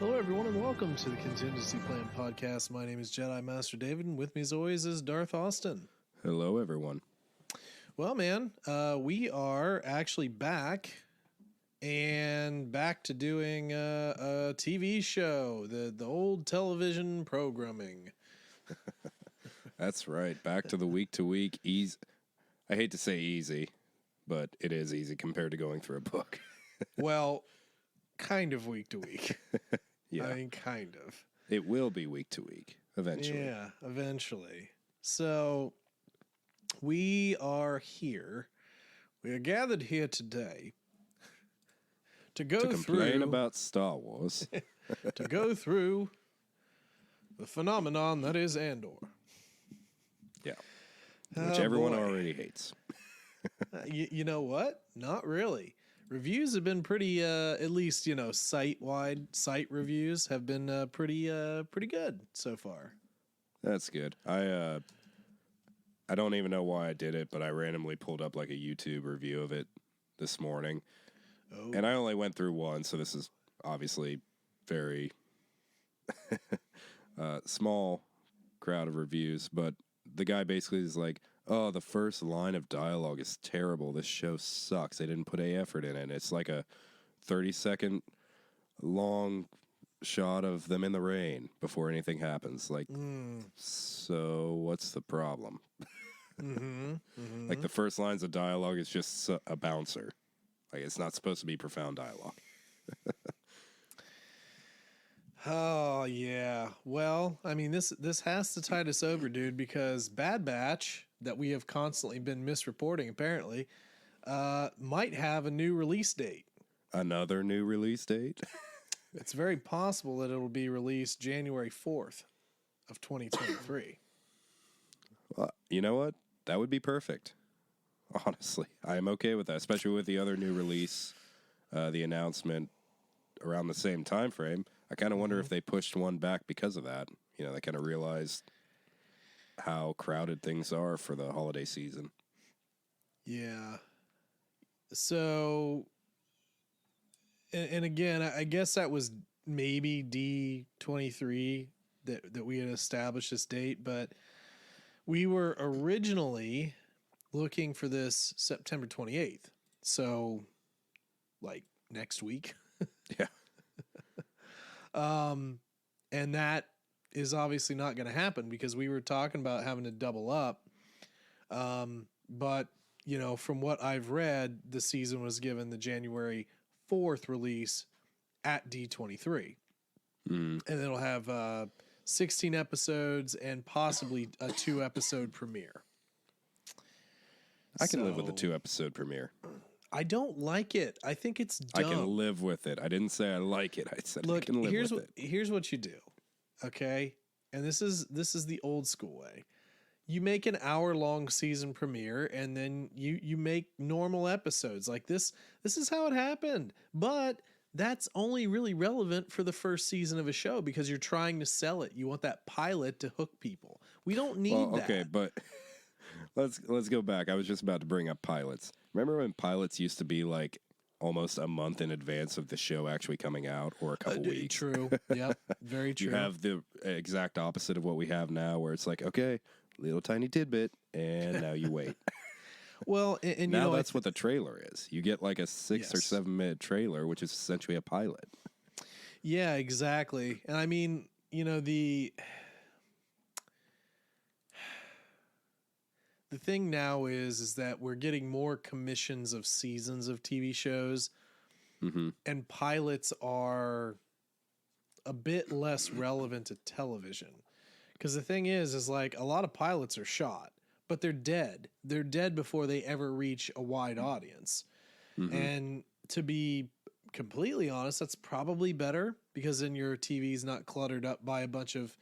Hello, everyone, and welcome to the Contingency Plan Podcast. My name is Jedi Master David, and with me, as always, is Darth Austin. Hello, everyone. Well, man, we are actually back, and back to doing a TV show, the old television programming. That's right. Back to the week-to-week easy. I hate to say easy, but it is easy compared to going through a book. Well, kind of week to week. Yeah. I mean, kind of. It will be week-to-week, eventually. Yeah, eventually. So, we are here. We are gathered here today to go To complain through about Star Wars. to go through the phenomenon that is Andor. Yeah. Which Oh, everyone boy. already hates. You know what? Not really. Reviews have been pretty, at least, site reviews have been pretty good so far. That's good. I don't even know why I did it, but I randomly pulled up like a YouTube review of it this morning. Oh. And I only went through one, so this is obviously very small crowd of reviews, but the guy basically is like, oh, the first line of dialogue is terrible. This show sucks. They didn't put any effort in it. It's like a 30-second long shot of them in the rain before anything happens. Like, So what's the problem? Like the first lines of dialogue is just a bouncer. Like it's not supposed to be profound dialogue. Oh, yeah. Well, I mean, this has to tide us over, dude, because Bad Batch, that we have constantly been misreporting, apparently, might have a new release date. Another new release date? It's very possible that it'll be released January 4th of 2023. Well, you know what? That would be perfect. Honestly, I am okay with that, especially with the other new release, the announcement around the same time frame. I kind of wonder if they pushed one back because of that. You know, they kind of realized how crowded things are for the holiday season. Yeah. So, and again, I guess that was maybe D23 that we had established this date, but we were originally looking for this September 28th. So, like next week. Yeah. And that is obviously not going to happen because we were talking about having to double up. But, from what I've read, the season was given the January 4th release at D23. And it'll have 16 episodes and possibly a 2-episode premiere. I can live with a 2-episode premiere. I don't like it. I think it's dumb. I can live with it. I didn't say I like it. I said I can live with it. Here's what you do, okay? And this is the old school way. You make an hour-long season premiere, and then you make normal episodes. Like this is how it happened. But that's only really relevant for the first season of a show because you're trying to sell it. You want that pilot to hook people. We don't need that. Okay, but let's go back. I was just about to bring up pilots. Remember when pilots used to be like almost a month in advance of the show actually coming out, or a couple weeks? True. Yep. Very true. You have the exact opposite of what we have now, where it's like, okay, little tiny tidbit, and now you wait. Well, and now that's what the trailer is. You get like a 6 or 7 minute trailer, which is essentially a pilot. Yeah, exactly. And I mean, the thing now is that we're getting more commissions of seasons of TV shows, and pilots are a bit less relevant to television. Because the thing is like a lot of pilots are shot, but they're dead. They're dead before they ever reach a wide audience. And to be completely honest, that's probably better because then your TV's not cluttered up by a bunch of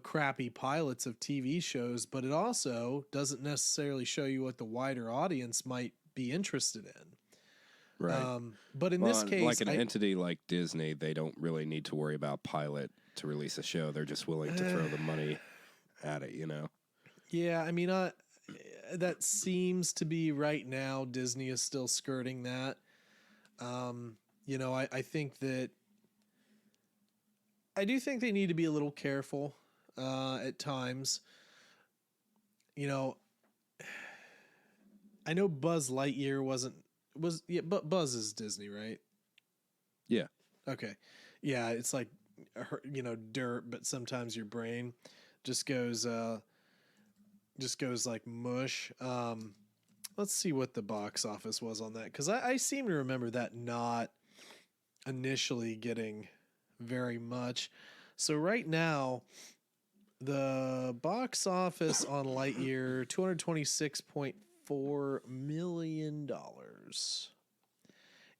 crappy pilots of TV shows, but it also doesn't necessarily show you what the wider audience might be interested in. Right. But in this case, like an entity like Disney, they don't really need to worry about pilot to release a show. They're just willing to throw the money at it, Yeah, I mean, that seems to be right now. Disney is still skirting that. I think that I do think they need to be a little careful at times. You know, I know Buzz Lightyear but Buzz is Disney, right? Yeah. Okay. Yeah, it's like, dirt, but sometimes your brain just goes like mush. Let's see what the box office was on that, because I seem to remember that not initially getting very much. So right now, the box office on Lightyear, $226.4 million.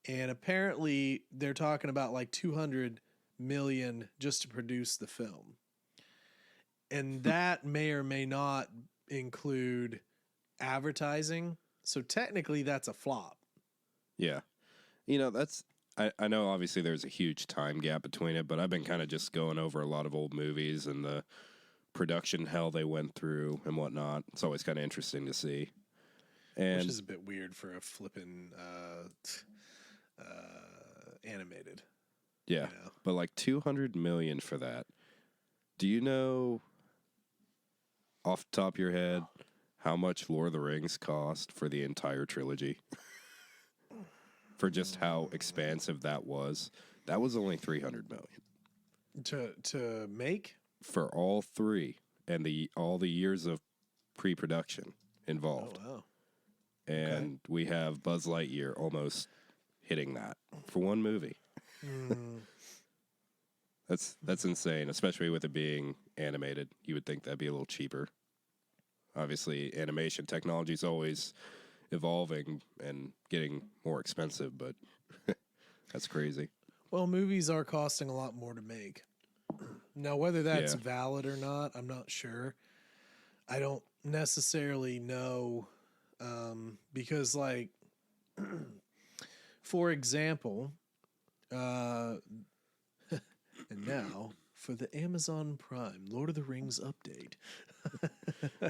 And apparently they're talking about like 200 million just to produce the film. And that may or may not include advertising. So technically that's a flop. Yeah. I know obviously there's a huge time gap between it, but I've been kind of just going over a lot of old movies and the production hell they went through and whatnot. It's always kind of interesting to see. And which is a bit weird for a flippin' animated. Yeah. But like 200 million for that. Do you know off the top of your head how much Lord of the Rings cost for the entire trilogy? For just how expansive that was. That was only 300 million. To make? For all three and all the years of pre-production involved. Oh, wow. And we have Buzz Lightyear almost hitting that for one movie. That's insane, especially with it being animated. You would think that'd be a little cheaper. Obviously, animation technology is always evolving and getting more expensive, but that's crazy. Well, movies are costing a lot more to make. Now, whether that's valid or not, I'm not sure. I don't necessarily know, because, like, for example, and now for the Amazon Prime Lord of the Rings update.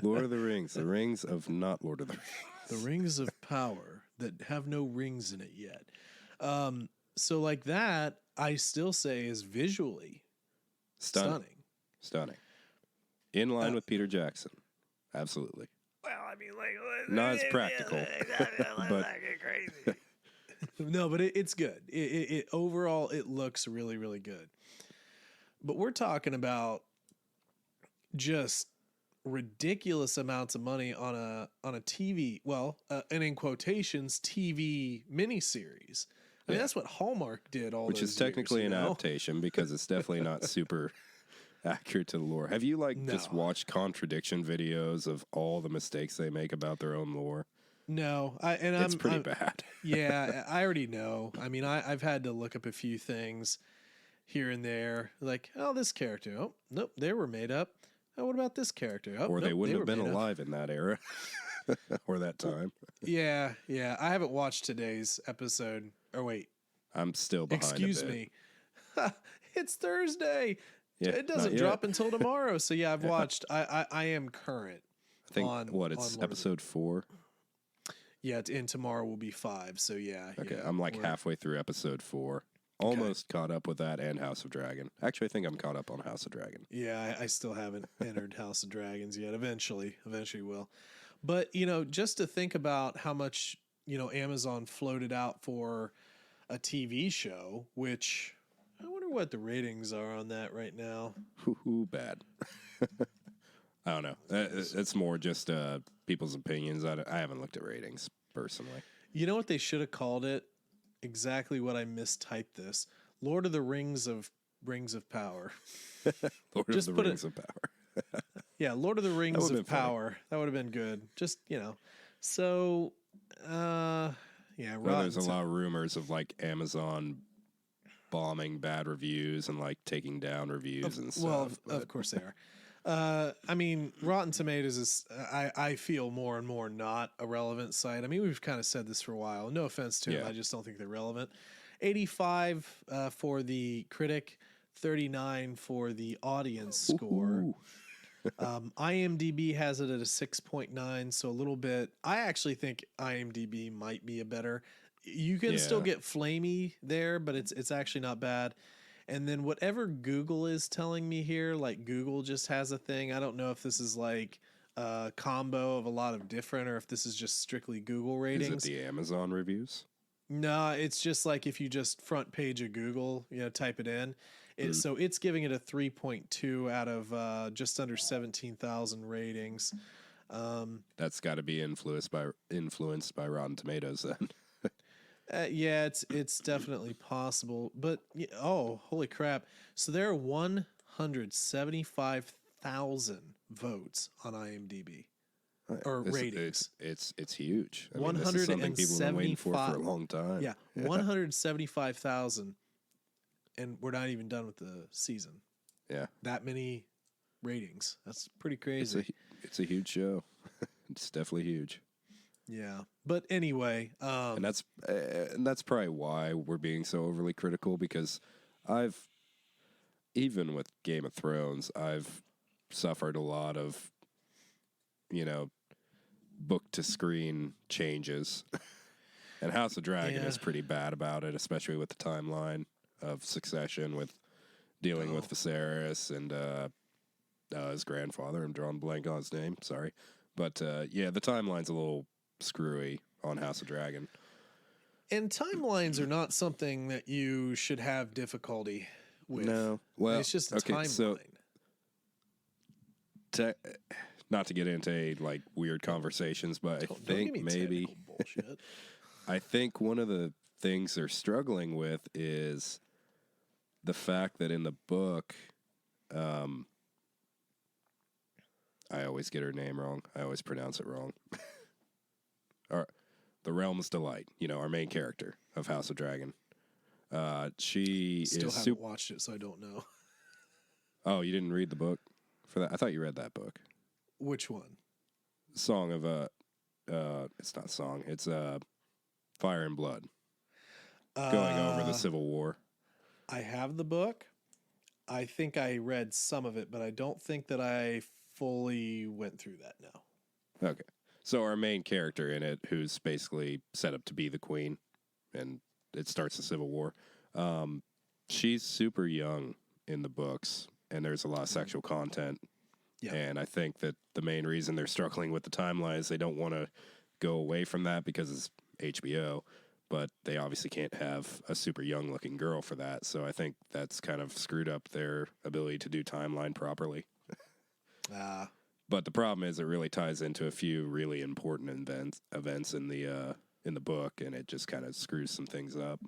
Lord of the Rings, the rings of not Lord of the Rings. The rings of power that have no rings in it yet. So like that, I still say is visually stunning. In line with Peter Jackson. Absolutely. Well, I mean, like, not as practical, but crazy. No, but it's good. It overall, it looks really, really good. But we're talking about just ridiculous amounts of money on a TV, and in quotations, TV miniseries. I mean, that's what Hallmark did which is technically years, an adaptation because it's definitely not super accurate to the lore. Have you just watched contradiction videos of all the mistakes they make about their own lore? No, it's pretty bad. Yeah, I already know. I mean, I've had to look up a few things here and there, like, oh, this character, oh, nope, they were made up. Oh, what about this character? Oh, or they wouldn't have been alive in that era or that time. Yeah. I haven't watched today's episode. Or wait, I'm still behind. Excuse a bit. me. It's Thursday. Yeah, it doesn't drop until tomorrow. So yeah, I've watched. I am current. I think it's episode 4. Yeah, and tomorrow will be 5. So yeah. Okay, yeah, I'm like halfway through episode 4. Almost caught up with that and House of Dragon. Actually, I think I'm caught up on House of Dragon. Yeah, I still haven't entered House of Dragons yet. Eventually will. But, just to think about how much, Amazon floated out for a TV show, which I wonder what the ratings are on that right now. Bad. I don't know. It's more just people's opinions. I haven't looked at ratings personally. You know what they should have called it? Exactly what I mistyped this. Lord of the Rings of Power. Lord of the Rings of Power. Yeah, Lord of the Rings of Power. Funny. That would have been good. Just, So, yeah. Well, there's a lot of rumors of like Amazon bombing bad reviews and like taking down reviews and stuff. Well, of course they are. I mean, Rotten Tomatoes is, I feel more and more not a relevant site. I mean, we've kind of said this for a while. No offense to them. I just don't think they're relevant. 85 for the critic, 39 for the audience score. IMDb has it at a 6.9, so a little bit. I actually think IMDb might be a better. You can still get flamey there, but it's actually not bad. And then whatever Google is telling me here, like Google just has a thing. I don't know if this is like a combo of a lot of different or if this is just strictly Google ratings. Is it the Amazon reviews? No, it's just like if you just front page of Google, type it in. So it's giving it a 3.2 out of just under 17,000 ratings. That's got to be influenced by Rotten Tomatoes then. Yeah, it's definitely possible. But holy crap! So there are 175,000 votes on IMDb or ratings. It's huge. I mean, this is something people have been waiting for a long time. Yeah, 175,000, and we're not even done with the season. Yeah, that many ratings. That's pretty crazy. It's a huge show. It's definitely huge. Yeah, but anyway, and that's probably why we're being so overly critical, because even with Game of Thrones, I've suffered a lot of, book to screen changes, and House of Dragon is pretty bad about it, especially with the timeline of Succession, with dealing with Viserys and his grandfather. I'm drawing a blank on his name. Sorry, but the timeline's a little screwy on House of Dragon. And timelines are not something that you should have difficulty with. No. Well, it's just a timeline. So, not to get into weird conversations, but I think maybe bullshit. I think one of the things they're struggling with is the fact that in the book, I always get her name wrong. I always pronounce it wrong. The Realm's Delight, our main character of House of Dragon. She still haven't watched it, so I don't know. Oh, you didn't read the book for that? I thought you read that book. Which one? Song of it's not song. It's Fire and Blood. Going over the Civil War. I have the book. I think I read some of it, but I don't think that I fully went through that now. Okay. So our main character in it, who's basically set up to be the queen, and it starts the Civil War, she's super young in the books, and there's a lot of sexual content. Yeah. And I think that the main reason they're struggling with the timeline is they don't want to go away from that because it's HBO, but they obviously can't have a super young-looking girl for that, so I think that's kind of screwed up their ability to do timeline properly. But the problem is it really ties into a few really important events in the book, and it just kind of screws some things up.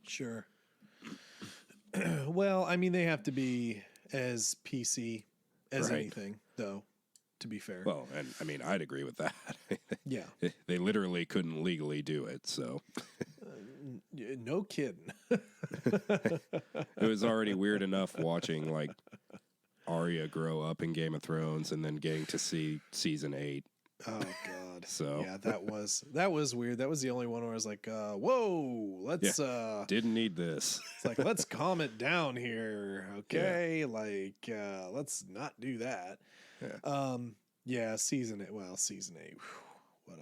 Sure. Well, I mean, they have to be as PC as anything, though, to be fair. Well, and I mean, I'd agree with that. Yeah. They literally couldn't legally do it, so. No kidding. It was already weird enough watching, Arya grow up in Game of Thrones and then getting to see season 8. Oh God. So yeah, that was weird. That was the only one where I was like, whoa, let's didn't need this. It's like, let's calm it down here. Okay. Yeah. Let's not do that. Yeah. Season 8. Well, season 8. Whew,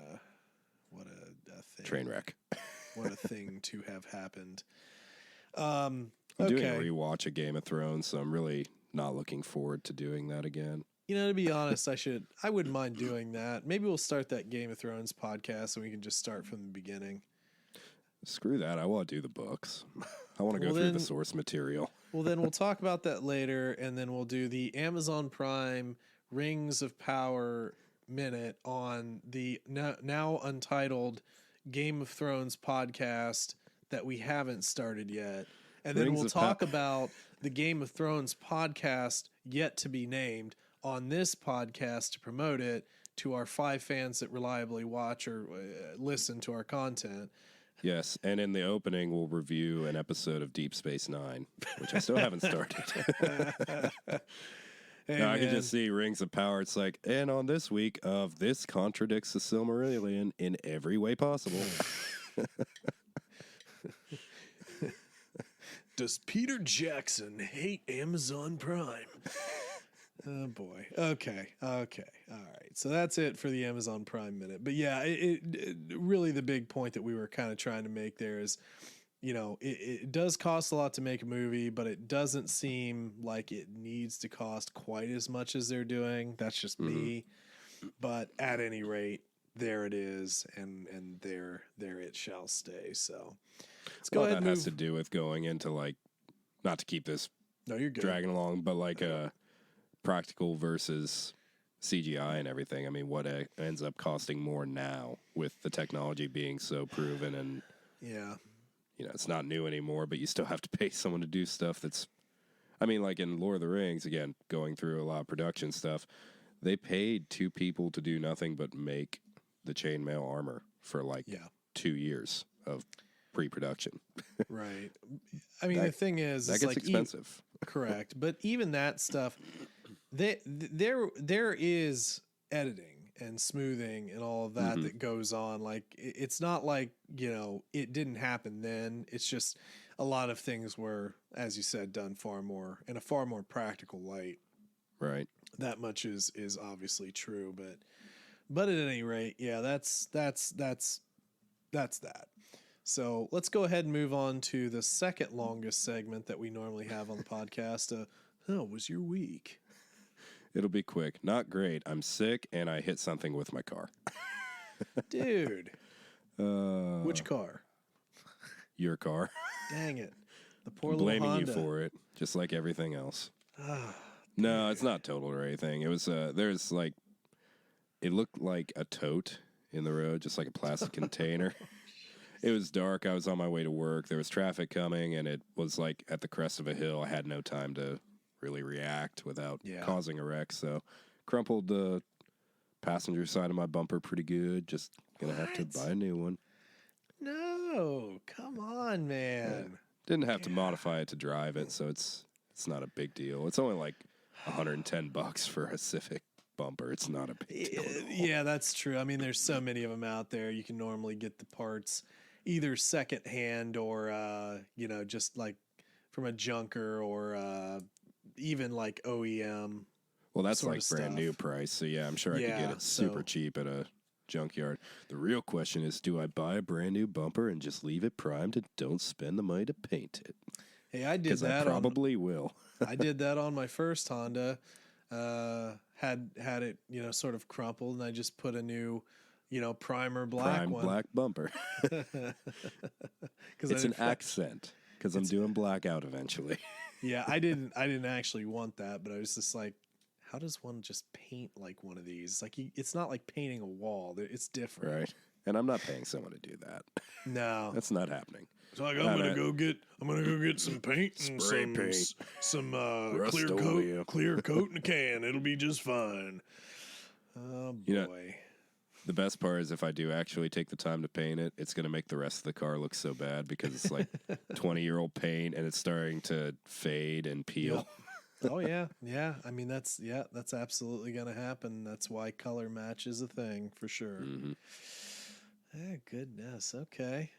what a thing. Train wreck. What a thing to have happened. I'm doing a rewatch of Game of Thrones, so I'm really not looking forward to doing that again. To be honest, I wouldn't mind doing that. Maybe we'll start that Game of Thrones podcast and we can just start from the beginning. Screw that. I want to do the books. I want to go through the source material. Well, then we'll talk about that later, and then we'll do the Amazon Prime Rings of Power minute on the now untitled Game of Thrones podcast that we haven't started yet. And then we'll talk about the Game of Thrones podcast yet to be named on this podcast to promote it to our 5 fans that reliably watch or listen to our content. Yes, and in the opening, we'll review an episode of Deep Space Nine, which I still haven't started. Hey, I can just see Rings of Power. It's like, and on this week of this contradicts the Silmarillion in every way possible. Does Peter Jackson hate Amazon Prime? Oh, boy. Okay. All right. So that's it for the Amazon Prime minute. But yeah, it really the big point that we were kind of trying to make there is it does cost a lot to make a movie, but it doesn't seem like it needs to cost quite as much as they're doing. That's just me. But at any rate, there it is, and there it shall stay. So let's go ahead. That has to do with going into like, not to keep this you're good. dragging along, but like practical versus CGI and everything. I mean, what ends up costing more now with the technology being so proven, and it's not new anymore, but you still have to pay someone to do stuff that's, I mean, like in Lord of the Rings, again, going through a lot of production stuff, they paid 2 people to do nothing but make the chainmail armor for like 2 years of pre-production. Right. I mean, the thing is, that gets expensive. Correct. But even that stuff, there is editing and smoothing and all of that that goes on. Like, it's not like, it didn't happen then. It's just a lot of things were, as you said, done in a far more practical light. Right. That much is obviously true, but at any rate, that's that. So let's go ahead and move on to the second longest segment that we normally have on the podcast. How was your week? It'll be quick. Not great. I'm sick and I hit something with my car. Dude. Which car? Your car. Dang it. The poor I'm little blaming Honda. you for it, just like everything else. No, it's not total or anything. It was, there's like, it looked like a tote in the road, just like a plastic container. It was dark. I was on my way to work. There was traffic coming, and it was like at the crest of a hill. I had no time to really react without causing a wreck. So crumpled the passenger side of my bumper pretty good. Just going to have to buy a new one. No, come on, man. Yeah. Didn't have to modify it to drive it, so it's not a big deal. It's only like $110 for a Civic bumper. It's not a big deal at all. Yeah, that's true. I mean, there's so many of them out there. You can normally get the parts either secondhand or, just like from a junker or even like OEM. Well, that's like brand new price. So, yeah, I'm sure I could get it super cheap at a junkyard. The real question is, do I buy a brand new bumper and just leave it primed and don't spend the money to paint it? Hey, I did that. I probably will. I did that on my first Honda. Had it, sort of crumpled, and I just put a new, primer black one. Black bumper. It's an accent because I'm doing blackout eventually. Yeah, I didn't actually want that, but I was just like, how does one just paint like one of these? Like, it's not like painting a wall. It's different. Right. And I'm not paying someone to do that. No. That's not happening. So I'm gonna go get some paint and some clear coat in a can. It'll be just fine. Oh boy. The best part is if I do actually take the time to paint it, it's going to make the rest of the car look so bad because it's like 20-year-old paint and it's starting to fade and peel. Yep. Oh yeah. Yeah. I mean, that's absolutely going to happen. That's why color match is a thing for sure. Mm-hmm. Oh, goodness. Okay.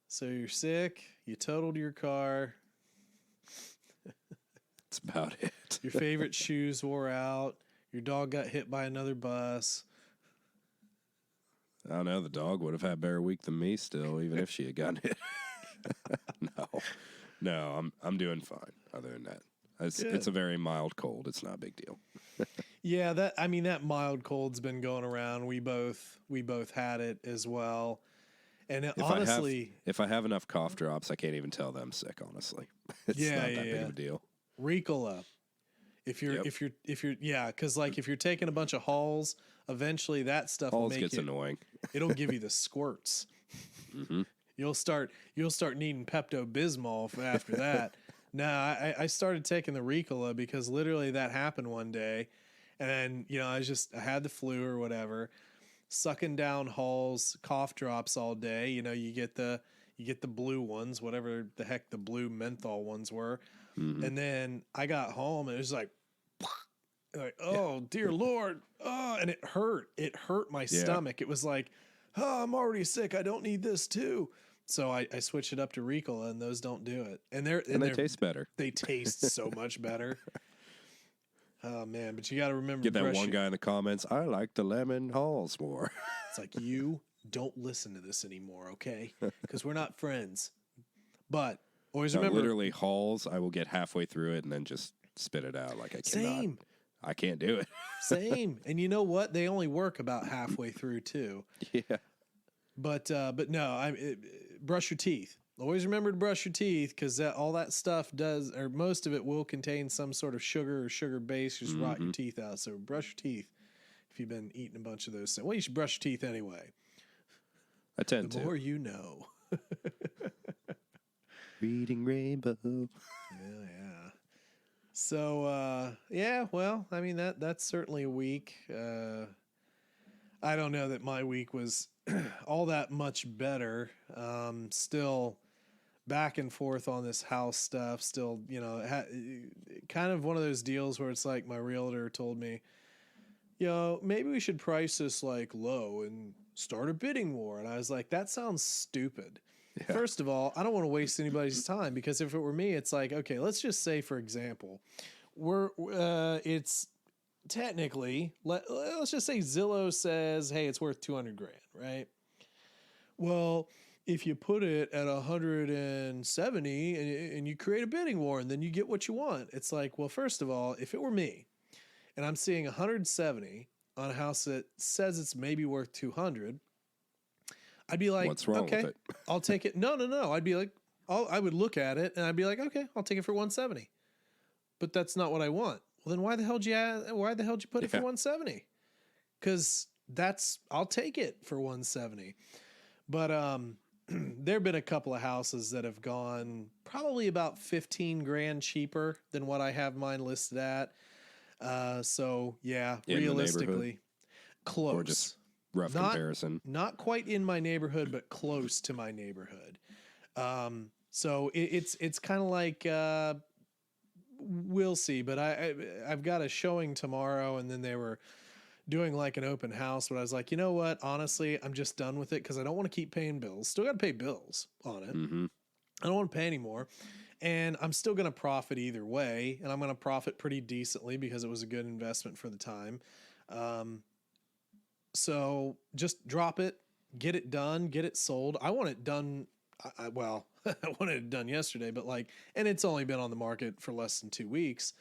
So you're sick. You totaled your car. That's about it. Your favorite shoes wore out. Your dog got hit by another bus. I don't know. The dog would have had a better week than me still, even if she had gotten hit. No, I'm doing fine. Other than that, it's a very mild cold. It's not a big deal. Yeah, that mild cold's been going around. We both had it as well. And honestly, if I have enough cough drops, I can't even tell them sick. Honestly, it's not that big of a deal. Ricola. If you're because like if you're taking a bunch of hauls, eventually that stuff will make gets annoying. It'll give you the squirts. Mm-hmm. You'll start needing Pepto-Bismol after that. No, I started taking the Ricola because literally that happened one day, and I had the flu or whatever, sucking down hauls, cough drops all day. You get the blue ones, whatever the heck the blue menthol ones were. Mm-hmm. And then I got home and it was like, oh dear Lord. Oh, and it hurt. It hurt my stomach. It was like, oh, I'm already sick. I don't need this too. So I switched it up to Ricola, and those don't do it. And they taste better. They taste so much better. Oh man, but you got to remember. Get that one guy in the comments. I like the lemon halls more. It's like, you don't listen to this anymore, okay? Because we're not friends. But always No, remember, literally Halls, I will get halfway through it and then just spit it out. Like I cannot. same, I can't do it. same. And you know what? They only work about halfway through too. Yeah. But no, brush your teeth. Always remember to brush your teeth because all that stuff does, or most of it will contain some sort of sugar or sugar base. Just rot your teeth out. So brush your teeth if you've been eating a bunch of those things. Well, you should brush your teeth anyway. I tend to. The more you know. Reading Rainbow. Yeah. So, yeah, well, I mean, that's certainly a week. I don't know that my week was all that much better. Still back and forth on this house stuff. Still, kind of one of those deals where it's like my realtor told me, maybe we should price this like low and start a bidding war. And I was like, that sounds stupid. Yeah. First of all, I don't want to waste anybody's time because if it were me, it's like, okay, let's just say, for example, it's technically, let's just say Zillow says, hey, it's worth $200,000, right? Well, if you put it at 170 and you create a bidding war and then you get what you want, it's like, well, first of all, if it were me and I'm seeing 170 on a house that says it's maybe worth 200, I'd be like, what's wrong with it? I'll take it. No. I'd be like, I would look at it and I'd be like, okay, I'll take it for 170. But that's not what I want. Well, then why the hell did you put it for 170? Because I'll take it for 170. But there have been a couple of houses that have gone probably about $15,000 cheaper than what I have mine listed at. So yeah, realistically, close. Or just rough comparison. Not quite in my neighborhood, but close to my neighborhood. So it's kind of like we'll see. But I've got a showing tomorrow, and then they were doing like an open house. But I was like, you know what? Honestly, I'm just done with it because I don't want to keep paying bills. Still got to pay bills on it. Mm-hmm. I don't want to pay anymore. And I'm still going to profit either way. And I'm going to profit pretty decently because it was a good investment for the time. So just drop it, get it done, get it sold. I want it done. I wanted it done yesterday, but and it's only been on the market for less than 2 weeks.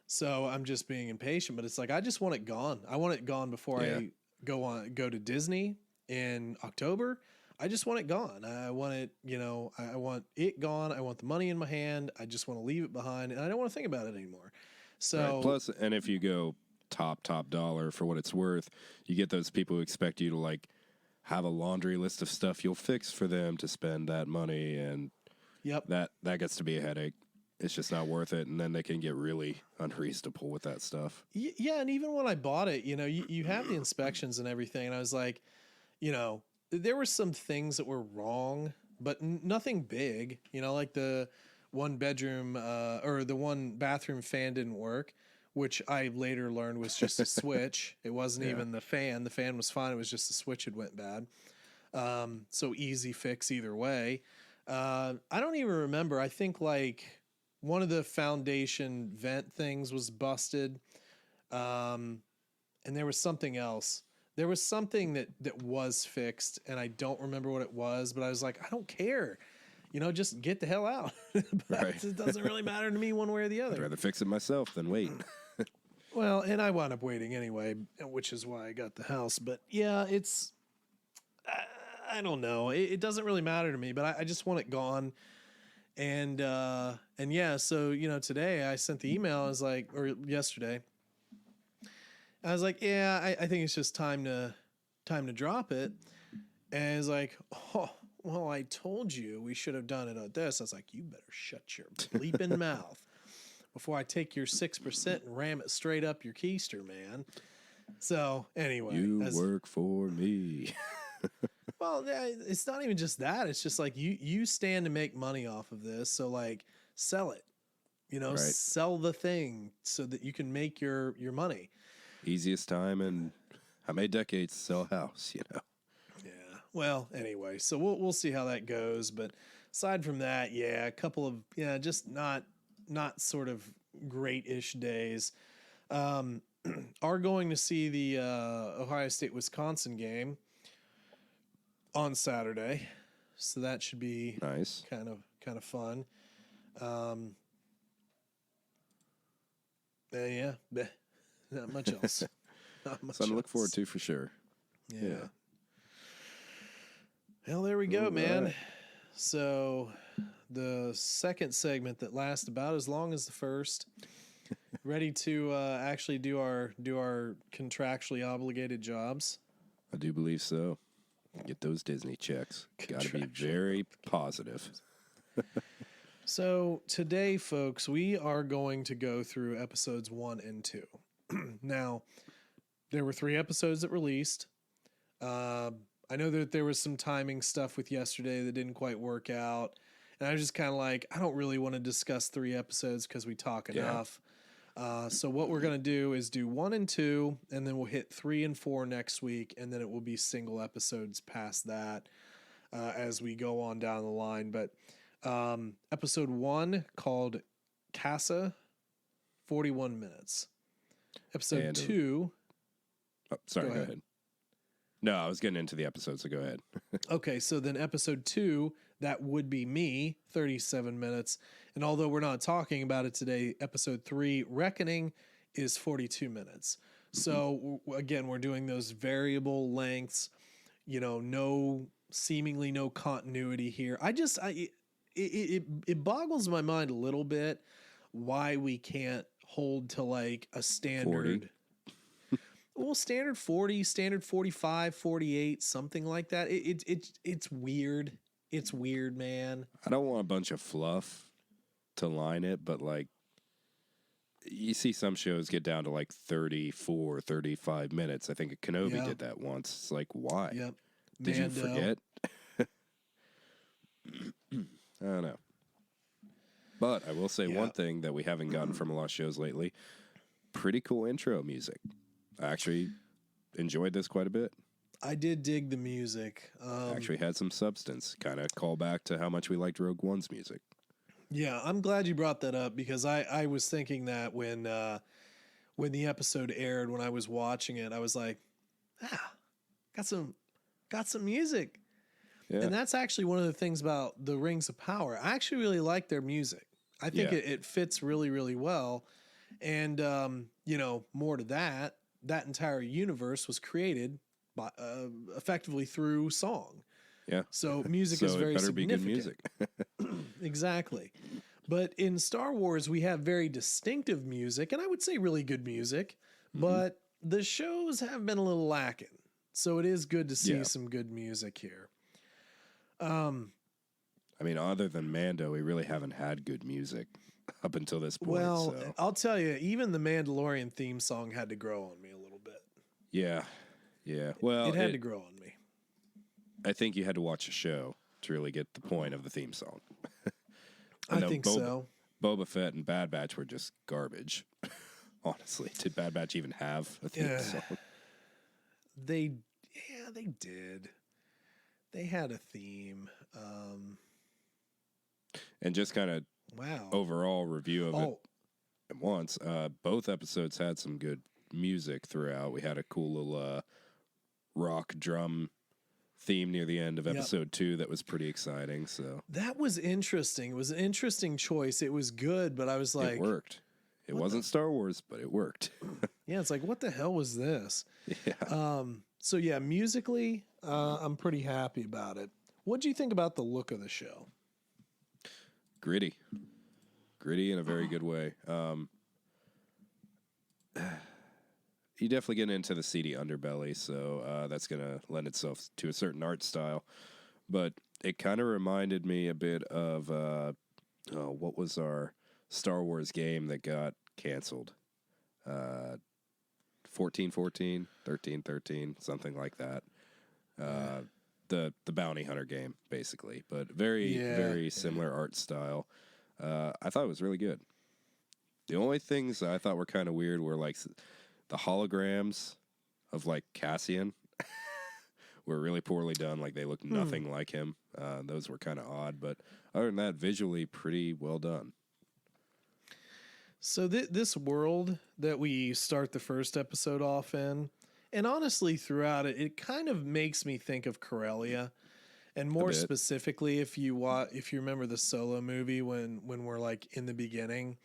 So I'm just being impatient, but it's like, I just want it gone. I want it gone before I go to Disney in October. I just want it gone. I want it, I want it gone. I want the money in my hand. I just want to leave it behind and I don't want to think about it anymore. So right. Plus, and if you go top dollar for what it's worth, you get those people who expect you to have a laundry list of stuff you'll fix for them to spend that money. And that gets to be a headache. It's just not worth it. And then they can get really unreasonable with that stuff. Yeah. And even when I bought it, you have the inspections and everything. And I was like, there were some things that were wrong, but nothing big, like the one bedroom, or the one bathroom fan didn't work, which I later learned was just a switch. It wasn't even the fan. The fan was fine. It was just the switch had went bad. So easy fix either way. I don't even remember. I think one of the foundation vent things was busted. And there was something else. There was something that was fixed, and I don't remember what it was, but I was like, I don't care. Just get the hell out. Right. It doesn't really matter to me one way or the other. I'd rather fix it myself than wait. Well, and I wound up waiting anyway, which is why I got the house. But yeah, I don't know. It doesn't really matter to me, but I just want it gone. And yeah, so, today I sent the email. I was like, or yesterday, I was like, yeah, I think it's just time to drop it. And it's like, oh, well, I told you we should have done it on this. I was like, you better shut your bleeping mouth before I take your 6% and ram it straight up your keister, man. So anyway, you work for me. Well, it's not even just that. It's just like you stand to make money off of this. So sell it, right. Sell the thing so that you can make your money. Easiest time in how many decades to sell a house, Yeah. Well, anyway, so we'll see how that goes. But aside from that, a couple of just not sort of great-ish days. Are going to see the Ohio State-Wisconsin game on Saturday. so that should be nice. kind of fun. Yeah, not much else. Not much Something to look else. forward to for sure. Yeah. Well, there we go, All man. right. So the second segment that lasts about as long as the first. Ready to actually do our contractually obligated jobs. I do believe so. Get those Disney checks. Got to be very positive. So today, folks, we are going to go through episodes 1 and 2. Now, there were 3 episodes that released. I know that there was some timing stuff with yesterday that didn't quite work out. And I was just kind of like, I don't really want to discuss 3 episodes because we talk enough. So what we're going to do is do 1 and 2, and then we'll hit 3 and 4 next week, and then it will be single episodes past that as we go on down the line. But episode 1 called Casa, 41 minutes. Episode 2... Oh, sorry, go ahead. No, I was getting into the episode, so go ahead. Okay, so then episode 2, that would be me, 37 minutes. And although we're not talking about it today, episode 3, Reckoning, is 42 minutes. So again, we're doing those variable lengths, seemingly no continuity here. It boggles my mind a little bit why we can't hold to like a standard 40. Well, standard 40, standard 45, 48, something like that. It's weird. It's weird, man. I don't want a bunch of fluff to line it, but like you see some shows get down to like 34, 35 minutes. I think Kenobi did that once. It's like, why? Yep. Did you forget? I don't know. But I will say one thing that we haven't gotten from a lot of shows lately. Pretty cool intro music. I actually enjoyed this quite a bit. I did dig the music. Actually had some substance. Kind of call back to how much we liked Rogue One's music. Yeah, I'm glad you brought that up because I was thinking that when the episode aired, when I was watching it, I was like, got some music. Yeah. And that's actually one of the things about the Rings of Power. I actually really like their music. I think it fits really, really well. And, more to that entire universe was created by, effectively through song. Yeah. So music is very significant. Be good music. Exactly. But in Star Wars, we have very distinctive music, and I would say really good music, but the shows have been a little lacking. So it is good to see some good music here. I mean, other than Mando, we really haven't had good music up until this point. Well, I'll tell you, even the Mandalorian theme song had to grow on me a little bit. Yeah. Yeah. Well, it had to grow on me. I think you had to watch a show to really get the point of the theme song. I think so. Boba Fett and Bad Batch were just garbage. Honestly, did Bad Batch even have a theme song? They did. They had a theme. And just kind of overall review of it at once. Both episodes had some good music throughout. We had a cool little rock drum theme near the end of episode 2 that was pretty exciting. So that was interesting. It was an interesting choice. It was good, but I was like, it worked. It wasn't Star Wars, but it worked. Yeah, it's like, what the hell was this? Yeah. So yeah, musically, I'm pretty happy about it. What do you think about the look of the show? Gritty in a very good way. You definitely get into the seedy underbelly, so that's going to lend itself to a certain art style. But it kind of reminded me a bit of what was our Star Wars game that got canceled? 14-14, 13-13, something like that. The bounty hunter game, basically, but very similar art style. I thought it was really good. The only things I thought were kind of weird were like the holograms of like Cassian were really poorly done. Like they looked nothing like him. Those were kind of odd, but other than that, visually pretty well done. So this world that we start the first episode off in, and honestly throughout it, it kind of makes me think of Corellia. And more specifically, if you remember the Solo movie when we're like in the beginning,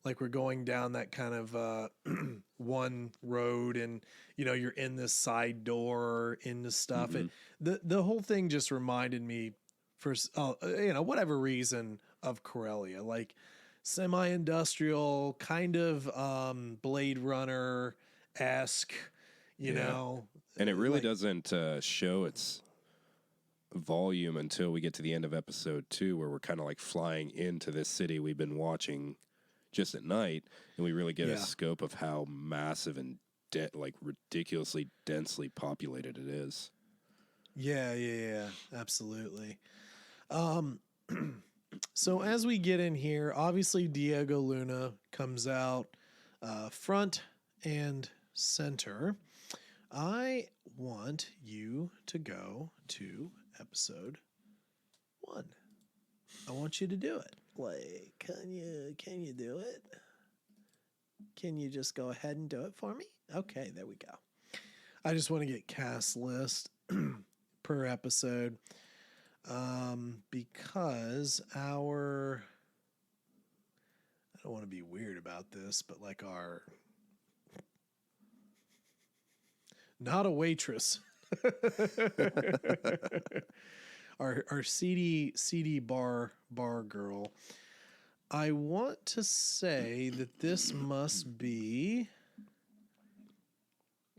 like we're going down that kind of one road, and you're in this side door into stuff. Mm-hmm. The whole thing just reminded me, for whatever reason, of Corellia, like semi-industrial kind of Blade Runner esque, you know. And it really doesn't show its volume until we get to the end of episode 2, where we're kind of like flying into this city we've been watching just at night, and we really get a scope of how massive and like ridiculously densely populated it is. Yeah, absolutely. So as we get in here, obviously Diego Luna comes out front and center. I want you to go to episode 1. I want you to do it. Like, can you do it? Can you just go ahead and do it for me? Okay, there we go. I just want to get cast list per episode, because I don't want to be weird about this, but like not a waitress. Our CD bar girl. I want to say that this must be.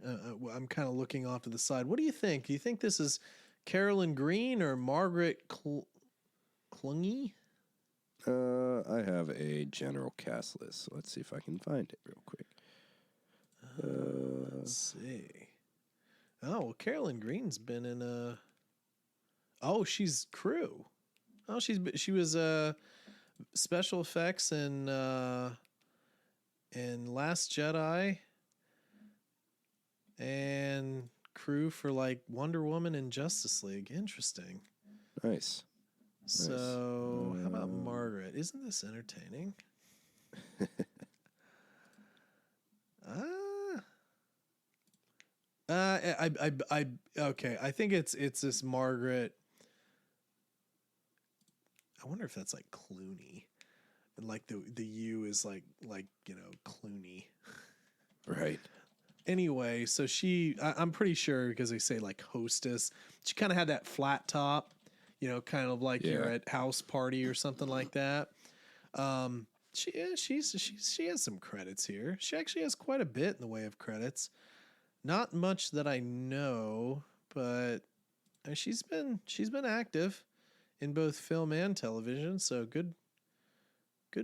I'm kind of looking off to the side. What do you think? Do you think this is Carolyn Green or Margaret Clungy? I have a general cast list, so let's see if I can find it real quick. Let's see. Oh, well, Carolyn Green's been in a. Oh, she's crew. Oh, she was special effects in Last Jedi, and crew for like Wonder Woman and Justice League. Interesting. Nice. So, how about Margaret? Isn't this entertaining? Okay. I think it's this Margaret. I wonder if that's like Clooney, and like the U is like Clooney. Right. Anyway, so I'm pretty sure, because they say like hostess. She kind of had that flat top, kind of like you're at house party or something like that. She has some credits here. She actually has quite a bit in the way of credits. Not much that I know, but she's been active in both film and television, so good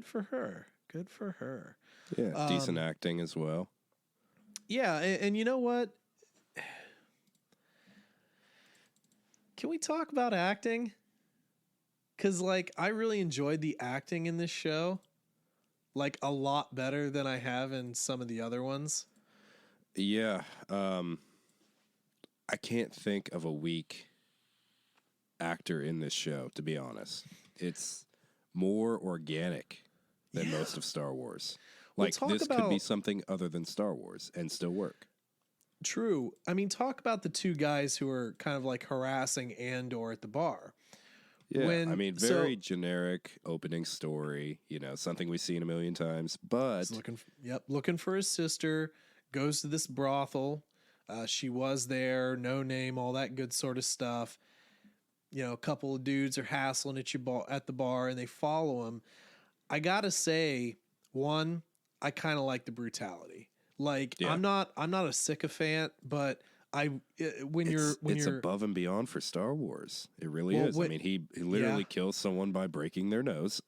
for her. Good for her. Yeah, decent acting as well. Yeah, and you know what? Can we talk about acting? Because, like, I really enjoyed the acting in this show, like, a lot better than I have in some of the other ones. Yeah. I can't think of a weak actor in this show, to be honest. It's more organic than most of Star Wars. Like, this could be something other than Star Wars and still work. True. I mean, talk about the two guys who are kind of like harassing Andor at the bar. Yeah, very generic opening story, something we've seen a million times, but... looking for his sister, goes to this brothel. She was there, no name, all that good sort of stuff. A couple of dudes are hassling at the bar, and they follow him. I gotta say, one, I kind of like the brutality. Like, I'm not a sycophant, but it's above and beyond for Star Wars. It really is. He literally kills someone by breaking their nose,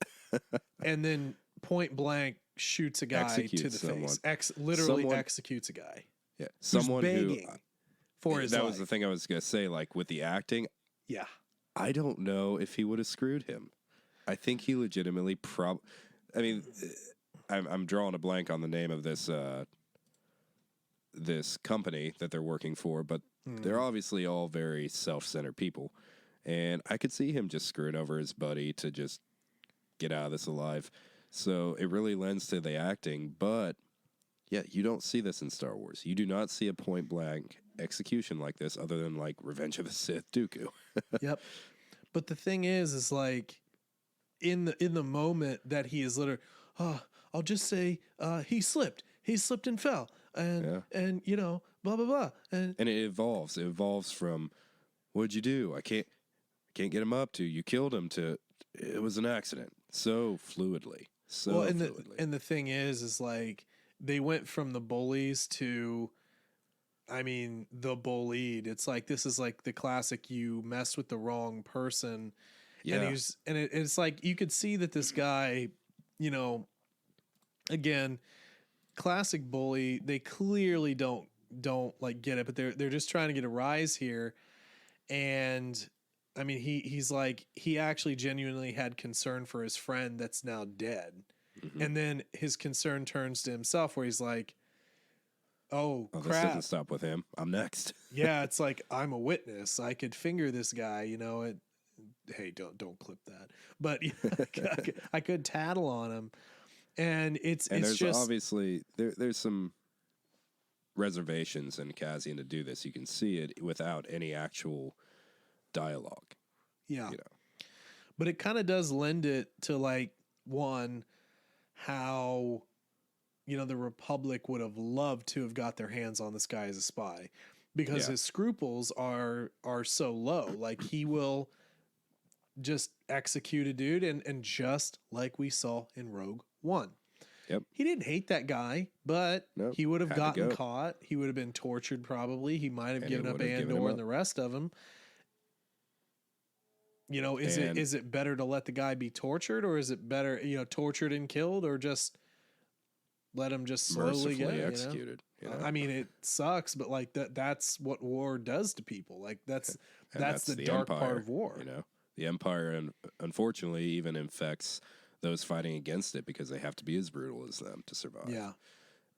and then point blank shoots a guy to the face. Executes a guy. Yeah, someone begging for his life. That was the thing I was gonna say. Like, with the acting, I don't know if he would have screwed him. I think he legitimately I'm drawing a blank on the name of this this company that they're working for, but they're obviously all very self-centered people, and I could see him just screwing over his buddy to just get out of this alive. So it really lends to the acting, but yeah, you don't see this in Star Wars. You do not see a point-blank execution like this, other than like Revenge of the Sith Dooku. Yep. But the thing is like in the moment that he is literally, I'll just say he slipped and fell, and you know, blah blah blah, and it evolves. It evolves from, what'd you do? I can't get him up, to you killed him, to it was an accident. So fluidly. And the thing is like they went from the bullies to, I mean, the bullied. It's like, this is like the classic, you messed with the wrong person. Yeah. And it's like, you could see that this guy, you know, again, classic bully, they clearly don't like get it, but they're just trying to get a rise here. And I mean, he's like, he actually genuinely had concern for his friend that's now dead. Mm-hmm. And then his concern turns to himself, where he's like, oh crap, this doesn't stop with him. I'm next. Yeah, it's like, I'm a witness. I could finger this guy, you know. Hey, don't clip that. But I could tattle on him. And it's there's just obviously there's some reservations in Cassian to do this. You can see it without any actual dialogue. Yeah. You know. But it kind of does lend it to, like, one, how, you know, the Republic would have loved to have got their hands on this guy as a spy, because his scruples are so low. Like, he will just execute a dude, and just like we saw in Rogue One. Yep. He didn't hate that guy, but he would have gotten caught. He would have been tortured probably. He might have given up Andor and the rest of them. You know, is it better to let the guy be tortured, or is it better, you know, tortured and killed, or just let him just slowly get executed? You know? I mean, it sucks, but like that's what war does to people. Like that's the dark Empire, part of war. You know, the Empire, unfortunately, even infects those fighting against it, because they have to be as brutal as them to survive. Yeah,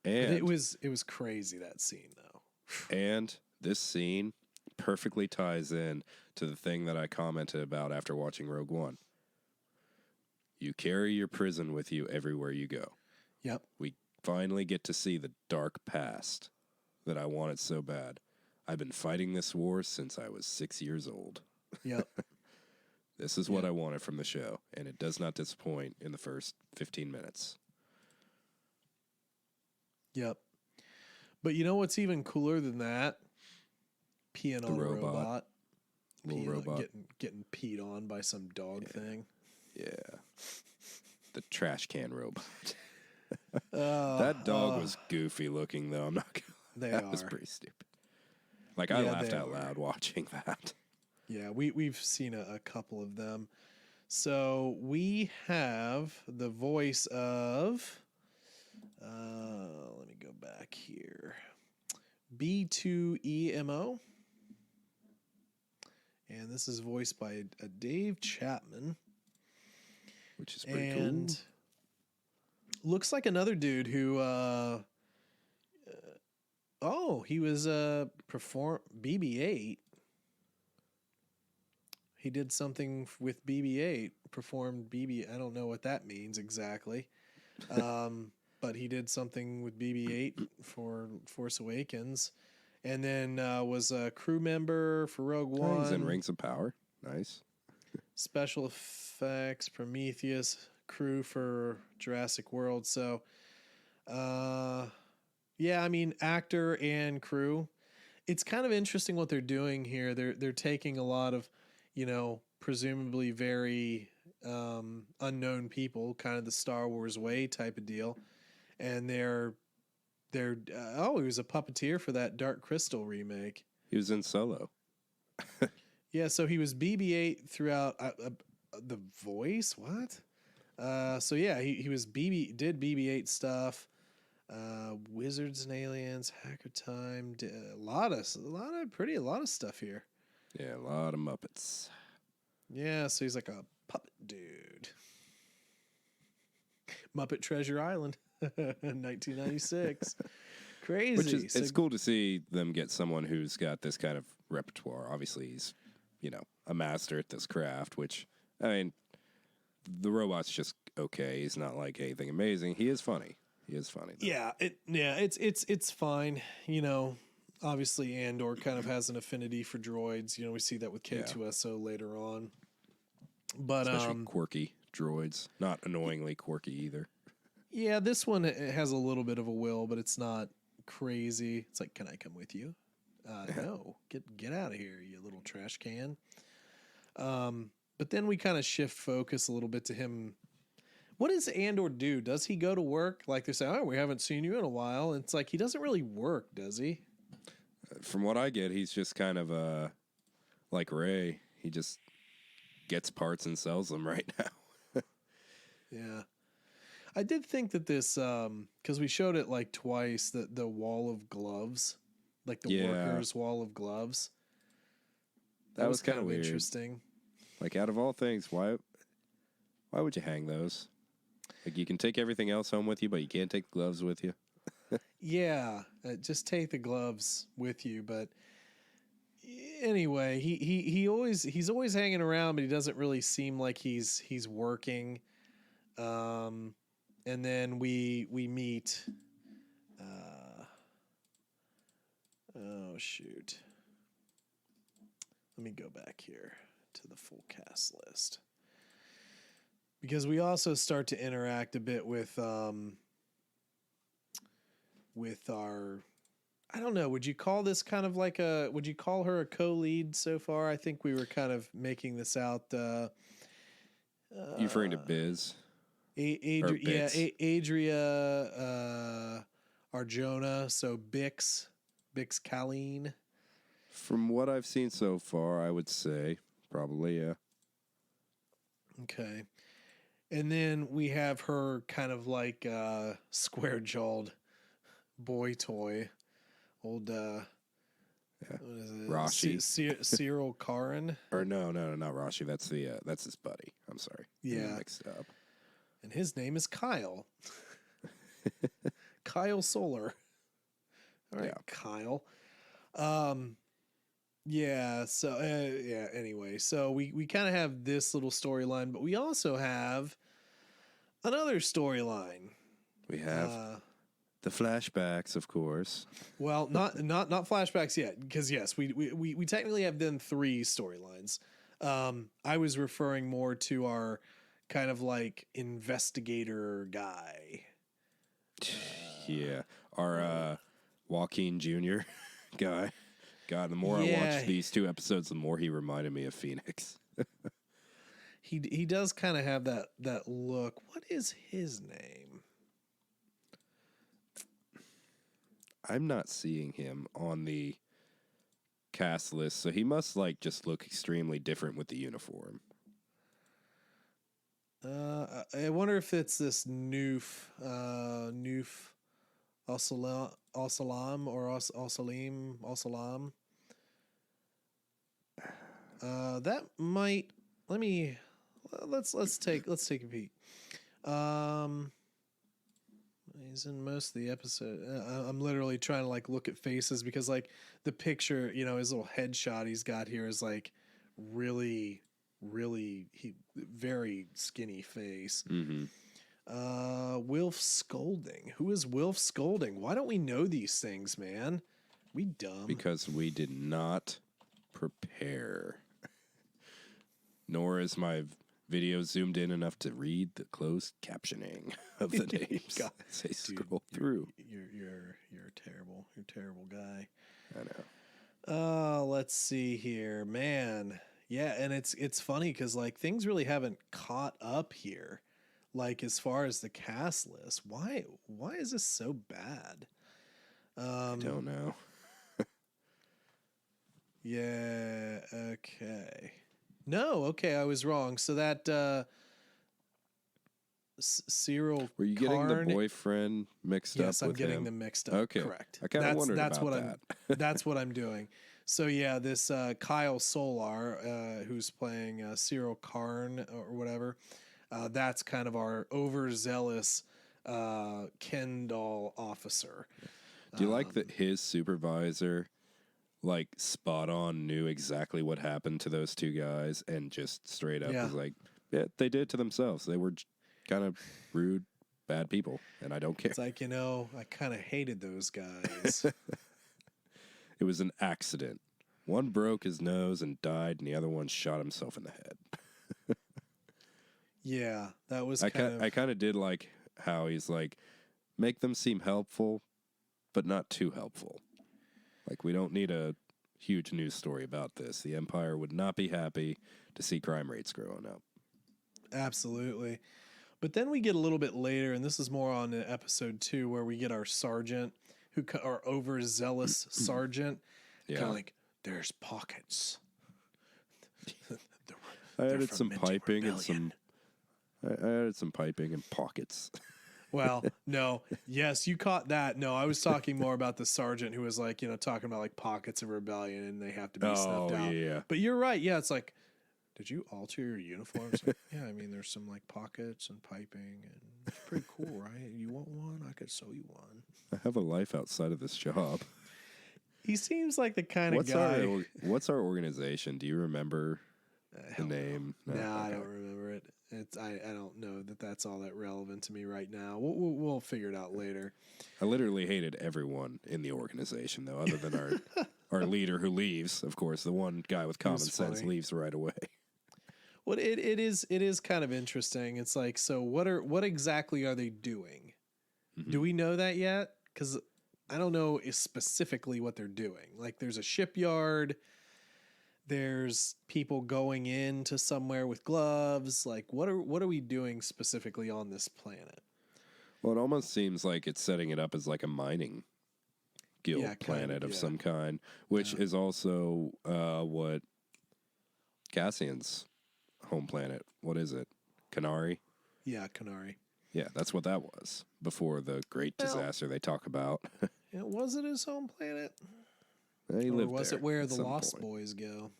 and it was crazy, that scene though. And this scene perfectly ties in to the thing that I commented about after watching Rogue One. You carry your prison with you everywhere you go. Yep. We finally get to see the dark past that I wanted so bad. I've been fighting this war since I was 6 years old. Yep. This is what I wanted from the show, and it does not disappoint in the first 15 minutes. Yep. But you know what's even cooler than that? Peeing on a robot. Little robot. Getting peed on by some dog thing. Yeah. The trash can robot. That dog was goofy looking, though. I'm not gonna. That was pretty stupid. Like, I laughed out loud watching that. Yeah, we've seen a couple of them. So we have the voice of, let me go back here, B2EMO. And this is voiced by a Dave Chapman. Which is pretty cool. Looks like another dude who, he was BB-8. He did something with BB-8, performed I don't know what that means exactly. But he did something with BB-8 for Force Awakens. And then was a crew member for Rogue One. He's in Rings of Power. Nice. Special effects, Prometheus, crew for Jurassic World. So, yeah, I mean, actor and crew. It's kind of interesting what they're doing here. They're taking a lot of, you know, presumably very unknown people, kind of the Star Wars way type of deal. And they're he was a puppeteer for that Dark Crystal remake. He was in Solo. Yeah, so he was BB-8 throughout the voice. What? So yeah, he was did BB-8 stuff. Wizards and Aliens, Hacker Time, a lot of stuff here. Yeah, a lot of Muppets. Yeah, so he's like a puppet dude. Muppet Treasure Island, 1996. Crazy. Which is, it's cool to see them get someone who's got this kind of repertoire. Obviously, he's, you know, a master at this craft, which, I mean, the robot's just okay. He's not like anything amazing. He is funny. Though. Yeah, it's fine. You know, obviously Andor kind of has an affinity for droids. You know, we see that with K2SO later on. But especially quirky droids, not annoyingly quirky either. Yeah, this one has a little bit of a will, but it's not crazy. It's like, can I come with you? No, get out of here, you little trash can. But then we kind of shift focus a little bit to him. What does Andor do? Does he go to work? Like they say, oh, we haven't seen you in a while. And it's like, he doesn't really work, does he? From what I get, he's just kind of like Rey. He just gets parts and sells them right now. Yeah. I did think that this, because we showed it like twice, the wall of gloves, like the workers' wall of gloves. That was kind of interesting. Like, out of all things, why would you hang those? Like, you can take everything else home with you, but you can't take the gloves with you. Yeah, just take the gloves with you. But anyway, he's always hanging around, but he doesn't really seem like he's working. And then we meet. Oh shoot! Let me go back here to the full cast list, because we also start to interact a bit with our, I don't know, would you call this kind of like would you call her a co-lead so far? I think we were kind of making this out. You're referring to Biz? Adria Arjona, so Bix Colleen. From what I've seen so far, I would say probably, yeah. Okay. And then we have her kind of like square-jawed boy toy. Old what is it? Rashi. Cyril Karin. Or no, not Rashi. That's his buddy. I'm sorry. Yeah. Mixed up. And his name is Kyle. Kyle Solar. All right, yeah. Kyle. Yeah, so anyway, so we kind of have this little storyline, but we also have another storyline. We have the flashbacks, of course. Well, not flashbacks yet, because yes, we technically have then 3 storylines. I was referring more to our kind of like investigator guy. Yeah, our Joaquin Jr. guy. God, the more I watched these 2 episodes, the more he reminded me of Phoenix. He does kind of have that look. What is his name? I'm not seeing him on the cast list, so he must like just look extremely different with the uniform. I wonder if it's this Noof Al-Salam or Al-Salim. That might. Let's take a peek. He's in most of the episode. I'm literally trying to like look at faces, because like the picture, his little headshot he's got here is like really very skinny face. Mm-hmm. Wilf Scolding. Who is Wilf Scolding? Why don't we know these things, man? We dumb. Because we did not prepare. Nor is my video zoomed in enough to read the closed captioning of the names as they scroll through. You're terrible. You're a terrible guy. I know. Let's see here, man. Yeah, and it's funny because like things really haven't caught up here. Like as far as the cast list, why is this so bad? I don't know. Yeah. Okay. No. Okay, I was wrong. So that Cyril. Were you getting the boyfriend mixed up? Yes, I'm getting them mixed up. Okay, correct. I kind of wondered about that. That's what I'm doing. So yeah, this Kyle Solar, who's playing Cyril Karn or whatever, that's kind of our overzealous Ken doll officer. Do you like that his supervisor, like spot on, knew exactly what happened to those 2 guys and just straight up was like, yeah, they did it to themselves. They were kind of rude, bad people, and I don't care. It's like, I kind of hated those guys. It was an accident. One broke his nose and died, and the other one shot himself in the head. Yeah, that was I kind of did like how he's like, make them seem helpful, but not too helpful. Like, we don't need a huge news story about this. The Empire would not be happy to see crime rates growing up. Absolutely. But then we get a little bit later, and this is more on episode 2, where we get our sergeant, our overzealous sergeant, kind of like, there's pockets. I added some piping rebellion. I added some piping and pockets. Well, no. Yes, you caught that. No, I was talking more about the sergeant who was like, talking about like pockets of rebellion and they have to be snuffed out. Yeah. But you're right. Yeah, it's like, did you alter your uniforms? Like, yeah, I mean, there's some like pockets and piping, and it's pretty cool, right? You want one? I could sew you one. I have a life outside of this job. He seems like the kind of guy. What's our organization? Do you remember the name? No, I don't remember it. I don't know that that's all that relevant to me right now. We'll figure it out later. I literally hated everyone in the organization, though, other than our leader who leaves. Of course, the one guy with common sense leaves right away. Well, it is kind of interesting. It's like, so what exactly are they doing? Mm-hmm. Do we know that yet? Because I don't know specifically what they're doing. Like, there's a shipyard. There's people going into somewhere with gloves. Like, what are we doing specifically on this planet? Well, it almost seems like it's setting it up as like a mining guild planet of some kind, which is also what Cassian's home planet. What is it? Canary? Yeah, Canary. Yeah, that's what that was before the great disaster they talk about. Was it his home planet? He lived was there it where the Lost Boys go?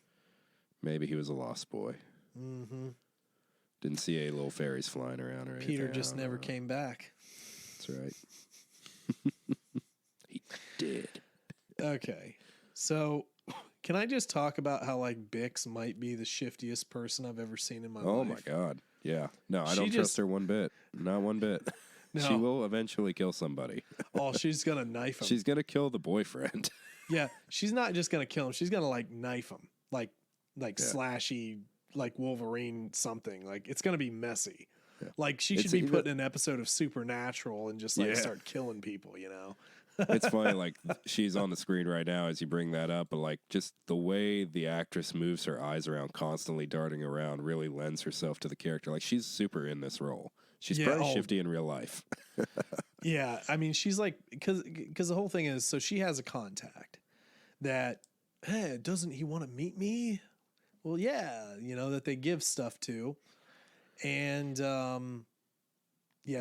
Maybe he was a lost boy. Mm-hmm. Didn't see any little fairies flying around or anything. Peter just never came back. That's right. He did. Okay. So, can I just talk about how, like, Bix might be the shiftiest person I've ever seen in my life? Oh, my God. Yeah. No, I don't trust her one bit. Not one bit. No. She will eventually kill somebody. Oh, she's going to knife him. She's going to kill the boyfriend. Yeah. She's not just going to kill him. She's going to, like, knife him. Like slashy, like Wolverine something. Like, it's going to be messy. Yeah. Like, she should be put in an episode of Supernatural and just, like, start killing people, It's funny, like, she's on the screen right now as you bring that up, but, like, just the way the actress moves her eyes around, constantly darting around, really lends herself to the character. Like, she's super in this role. She's probably shifty in real life. Yeah, I mean, she's like, because the whole thing is, so she has a contact that, hey, doesn't he want to meet me? Well, yeah, that they give stuff to. And,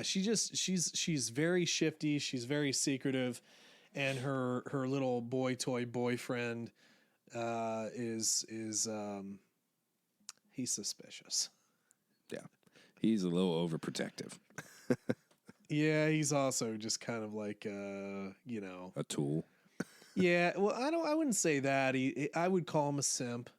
she's very shifty. She's very secretive. And her little boy toy boyfriend, is he's suspicious. Yeah. He's a little overprotective. Yeah, he's also just kind of like, a tool. Yeah, well, I wouldn't say that. I would call him a simp.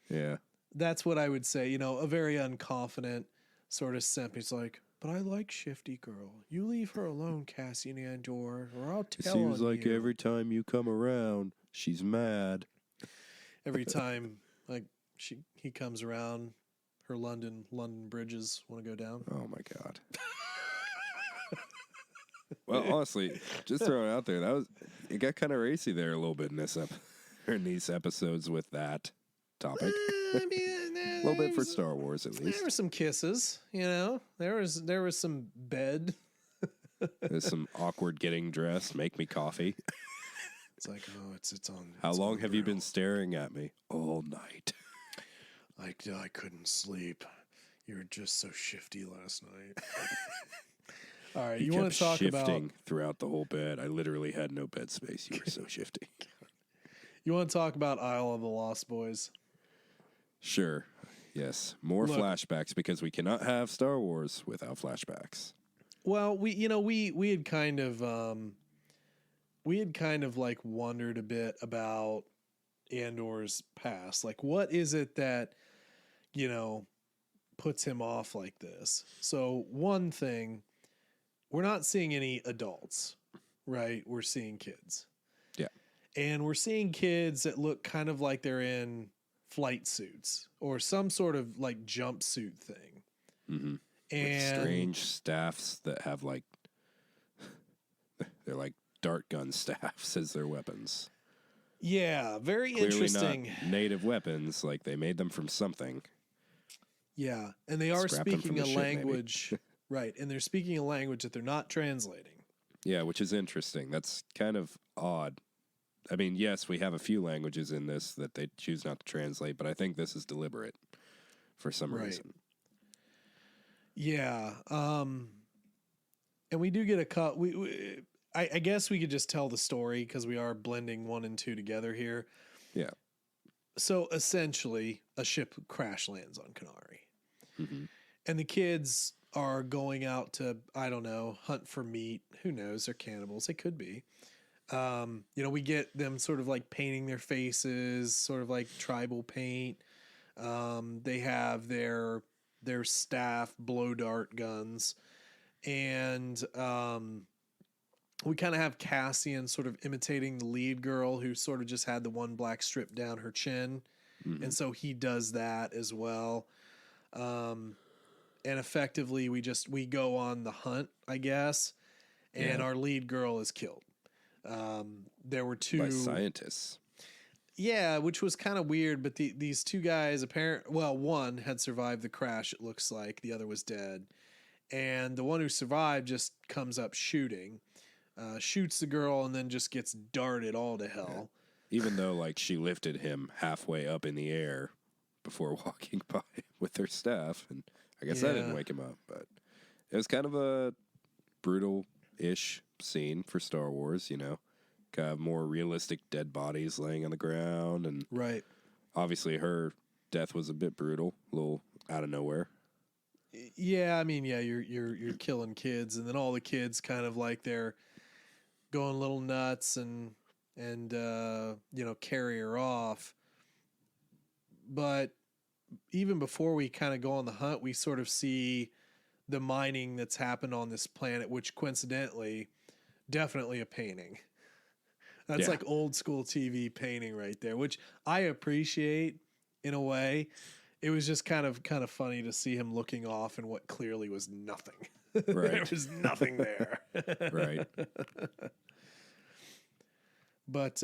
Yeah. That's what I would say. A very unconfident sort of simp. He's like, but I like Shifty Girl. You leave her alone, Cassian Andor, or I'll tell on you. It seems like every time you come around, she's mad. Every time, like, he comes around, her London bridges want to go down. Oh, my God. Well, honestly, just throwing it out there, it got kind of racy there a little bit in these episodes with that topic. I mean, a little bit for Star Wars, at least. There were some kisses, There was some bed. There's some awkward getting dressed. Make me coffee. It's like, oh, it's on. How long have you been staring at me? All night. I couldn't sleep. You were just so shifty last night. All right, you want to talk about shifting throughout the whole bed? I literally had no bed space. You were so shifty. You want to talk about Isle of the Lost Boys? Sure. Yes. More flashbacks, because we cannot have Star Wars without flashbacks. Well, we had kind of like wondered a bit about Andor's past. Like, what is it that puts him off like this? So one thing, we're not seeing any adults, right? We're seeing kids. Yeah. And we're seeing kids that look kind of like they're in flight suits or some sort of like jumpsuit thing. Mm-hmm. And with strange staffs that have like they're like dart gun staffs as their weapons. Yeah, very Clearly interesting. not native weapons, like they made them from something. Yeah, and they are Scrapped them from speaking the a ship, language, right? And they're speaking a language that they're not translating. Yeah, which is interesting. That's kind of odd. I mean, yes, we have a few languages in this that they choose not to translate, but I think this is deliberate for some reason. Yeah, and we do get a cut. I guess we could just tell the story because we are blending 1 and 2 together here. Yeah. So essentially, a ship crash lands on Canary, and the kids are going out to, I don't know, hunt for meat. Who knows? They're cannibals. They could be. We get them sort of like painting their faces, sort of like tribal paint. They have their staff blow dart guns, and we kind of have Cassian sort of imitating the lead girl who sort of just had the one black strip down her chin. And so he does that as well. And effectively we go on the hunt, I guess. And our lead girl is killed. There were 2 by scientists. Yeah, which was kind of weird, but these 2 guys one had survived the crash, it looks like. The other was dead. And the one who survived just comes up shooting. Shoots the girl and then just gets darted all to hell. Even though, like, she lifted him halfway up in the air before walking by with her staff. And I guess that didn't wake him up. But it was kind of a brutal-ish scene for Star Wars, Kind of more realistic dead bodies laying on the ground. And right. Obviously her death was a bit brutal, a little out of nowhere. Yeah, I mean, you're killing kids, and then all the kids kind of like they're going a little nuts and carry her off. But even before we kind of go on the hunt, we sort of see the mining that's happened on this planet, which coincidentally, definitely a painting. That's like old school TV painting right there, which I appreciate in a way. It was just kind of funny to see him looking off in what clearly was nothing. Right. There was nothing there. Right. But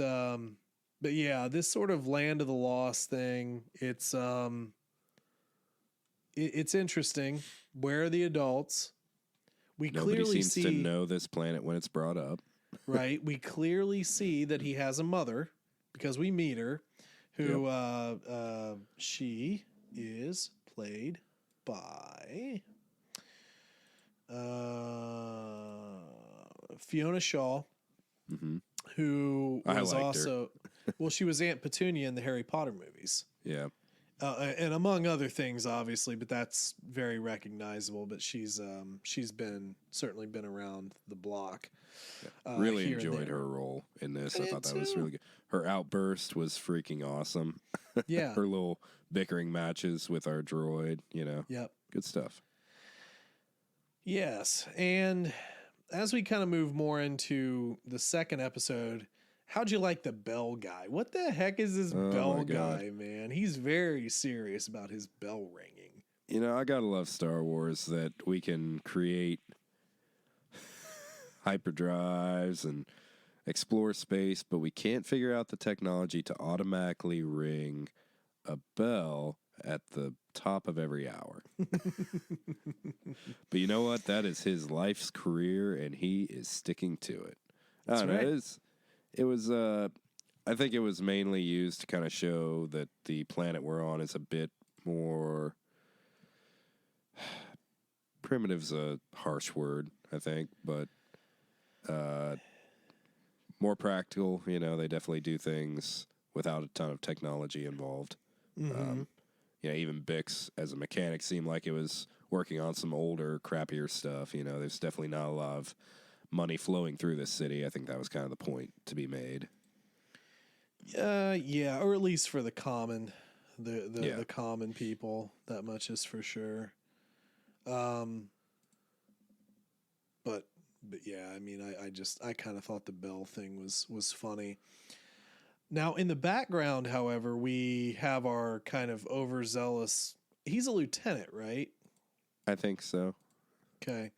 yeah, this sort of Land of the Lost thing, it's interesting. Where are the adults? Nobody clearly seems to know this planet when it's brought up. Right. We clearly see that he has a mother because we meet her, who she is played by Fiona Shaw, who was also well, she was Aunt Petunia in the Harry Potter movies. Yeah. And among other things, obviously, but that's very recognizable. But she's certainly been around the block. Really enjoyed her role in this. I thought that was really good. Her outburst was freaking awesome. Yeah. Her little bickering matches with our droid, Yep. Good stuff. Yes. And as we kind of move more into the second episode, how'd you like the bell guy? What the heck is this bell guy, man? He's very serious about his bell ringing. I gotta love Star Wars that we can create hyperdrives and explore space, but we can't figure out the technology to automatically ring a bell at the top of every hour. But you know what? That is his life's career, and he is sticking to it. That's right. It was, I think it was mainly used to kind of show that the planet we're on is a bit more, primitive's a harsh word, I think, but more practical. They definitely do things without a ton of technology involved. Mm-hmm. Even Bix as a mechanic seemed like it was working on some older, crappier stuff. There's definitely not a lot of money flowing through this city. I think that was kind of the point to be made. Yeah, or at least for the common, the common people. That much is for sure. But yeah, I mean, I kind of thought the bell thing was funny. Now, in the background, however, we have our kind of overzealous. He's a lieutenant, right? I think so. Okay.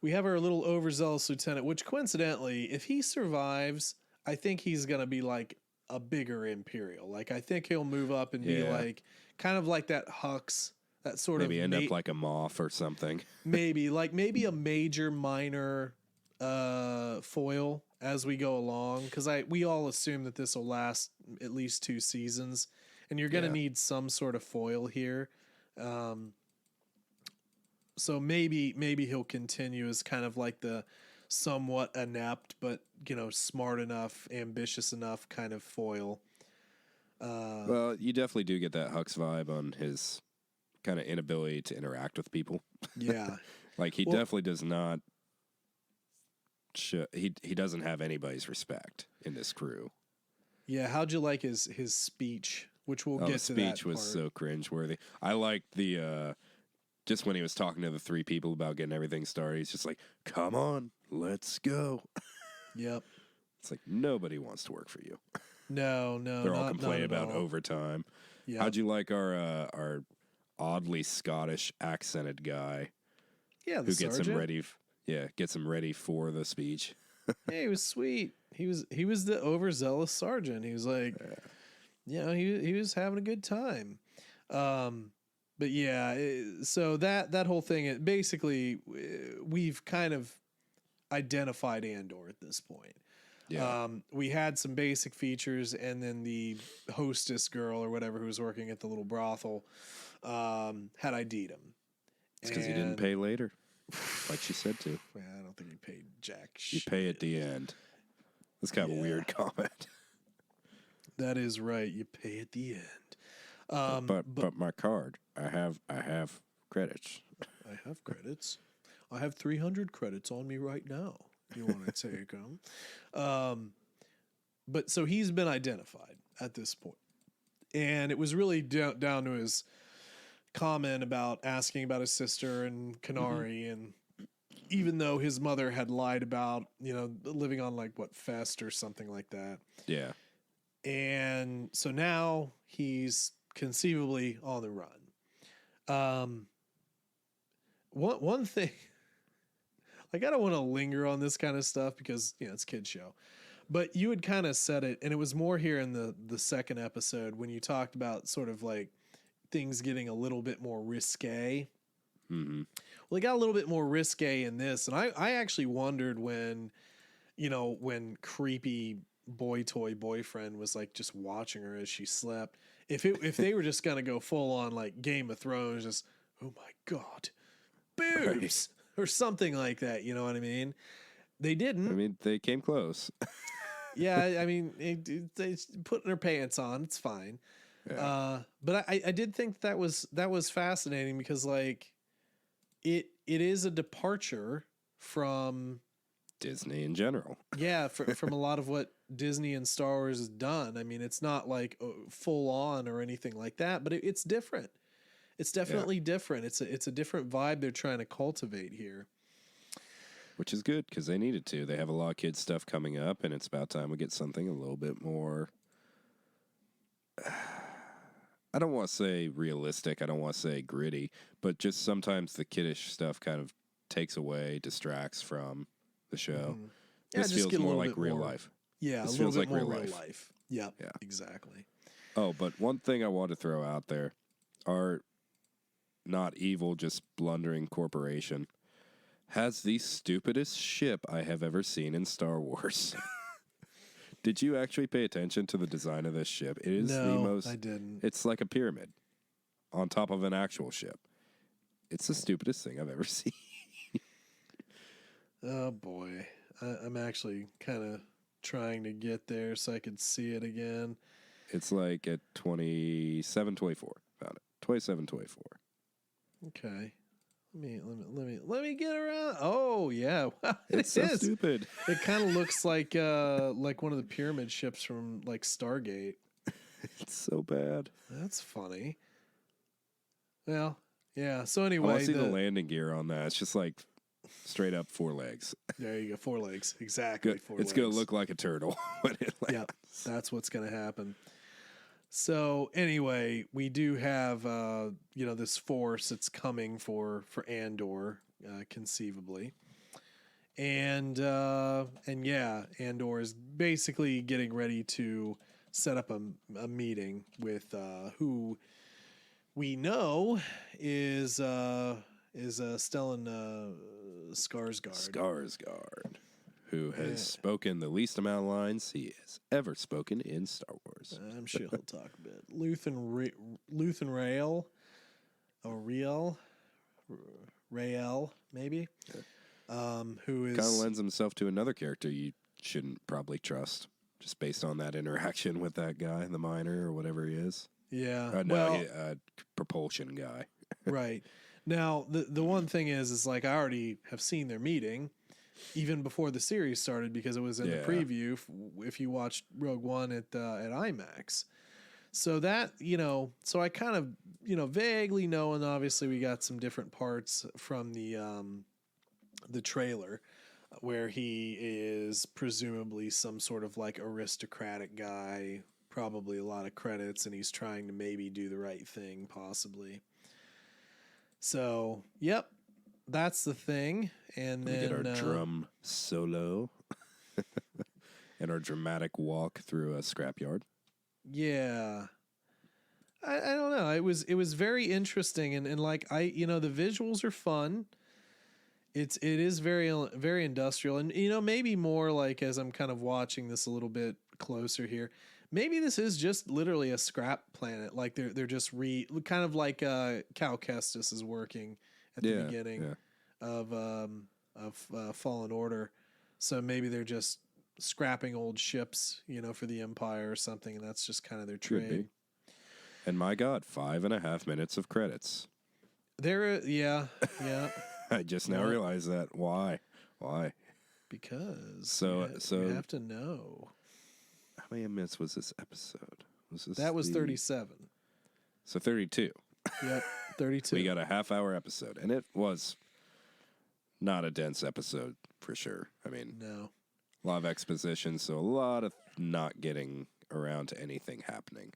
We have our little overzealous lieutenant, which coincidentally, if he survives, I think he's going to be like a bigger Imperial. Like, I think he'll move up and be like, kind of like that Hux, that sort maybe of... end up like a Moff or something. maybe a major minor foil as we go along. Because we all assume that this will last at least 2 seasons. And you're going to need some sort of foil here. So maybe he'll continue as kind of like the somewhat inept, but smart enough, ambitious enough kind of foil. Well, you definitely do get that Hux vibe on his kind of inability to interact with people. Yeah, like he definitely does not. He doesn't have anybody's respect in this crew. Yeah, how'd you like his speech? Which we'll get to. The speech was so cringeworthy. I liked the. Just when he was talking to the 3 people about getting everything started, he's just like, come on, let's go. Yep. It's like, nobody wants to work for you. No. They're all complaining about overtime. Yep. How'd you like our oddly Scottish accented guy? Yeah, who gets him ready? Gets him ready for the speech. Hey, he was sweet. He was the overzealous sergeant. He was like, he was having a good time. But yeah, so that whole thing, basically, we've kind of identified Andor at this point. Yeah. We had some basic features, and then the hostess girl or whatever who was working at the little brothel had ID'd him. It's because he didn't pay later, like she said to. Man, I don't think he paid jack shit. You pay at the end. That's kind of a weird comment. That is right. You pay at the end. But my card, I have credits. I have credits. I have 300 credits on me right now. You want to take them? But so he's been identified at this point, and it was really down to his comment about asking about his sister and Kenari, and even though his mother had lied about living on like Fest or something like that. Yeah. And so now he's conceivably on the run. One thing, like, I don't want to linger on this kind of stuff because it's a kid's show, but you had kind of said it, and it was more here in the second episode when you talked about sort of like things getting a little bit more risque. Mm-hmm. Well, it got a little bit more risque in this, and I actually wondered when creepy boy toy boyfriend was like just watching her as she slept. If they were just gonna go full on like Game of Thrones, just oh my god, boobs or something like that, you know what I mean? They didn't. I mean, they came close. Yeah, I mean, they putting her pants on, it's fine. Yeah. But I did think that was fascinating because like it is a departure from Disney in general. Yeah, from a lot of what Disney and Star Wars has done. I mean, it's not like full on or anything like that, but it's different. It's definitely different. It's a different vibe they're trying to cultivate here. Which is good because they needed to. They have a lot of kids stuff coming up, and it's about time we get something a little bit more. I don't want to say realistic. I don't want to say gritty, but just sometimes the kiddish stuff kind of takes away, distracts from the show. Mm-hmm. This feels more like real life. Yeah, this a little bit more real life. Yep, yeah, exactly. Oh, but one thing I want to throw out there are not evil, just blundering corporation has the stupidest ship I have ever seen in Star Wars. Did you actually pay attention to the design of this ship? It is the most. I didn't. It's like a pyramid on top of an actual ship. It's the stupidest thing I've ever seen. Oh boy, I'm actually kind of trying to get there so I could see it again. It's like at 2724. Found it. 2724. Okay. Let me get around. Oh yeah, it's so stupid. It kind of looks like one of the pyramid ships from like Stargate. It's so bad. That's funny. Well, yeah. So anyway, I want to see the landing gear on that. It's just like straight up 4 legs. There you go, 4 legs. Exactly. 4 legs. It's gonna look like a turtle when it lands. Yep, that's what's gonna happen. So anyway, we do have this force that's coming for Andor, conceivably, and yeah, Andor is basically getting ready to set up a meeting with who we know is Stellan Skarsgård, who has spoken the least amount of lines he has ever spoken in Star Wars. I'm sure he'll talk a bit. Luthen Rael, or Rael, maybe. Who is kind of lends himself to another character you shouldn't probably trust, just based on that interaction with that guy, the miner or whatever he is. Yeah, Propulsion guy. Right. Now, the one thing is like I already have seen their meeting, even before the series started, because it was in the preview. If you watched Rogue One at IMAX, so that so I kind of vaguely know, and obviously we got some different parts from the trailer, where he is presumably some sort of like aristocratic guy, probably a lot of credits, and he's trying to maybe do the right thing, possibly. So, yep, that's the thing. And then we get our drum solo and our dramatic walk through a scrapyard. Yeah. I don't know. It was very interesting, and like the visuals are fun. It is very very industrial, and maybe more like, as I'm kind of watching this a little bit closer here, maybe this is just literally a scrap planet. Like they're just kind of like Cal Kestis is working at the beginning of Fallen Order. So maybe they're just scrapping old ships, for the Empire or something, and that's just kind of their trade. And my God, 5.5 minutes of credits. Yeah. I just now realized that. Why? Because so you have to know. How many minutes was this episode? That was 37. So 32. Yep, 32. We got a half-hour episode, and it was not a dense episode for sure. I mean, no, a lot of exposition, so a lot of not getting around to anything happening.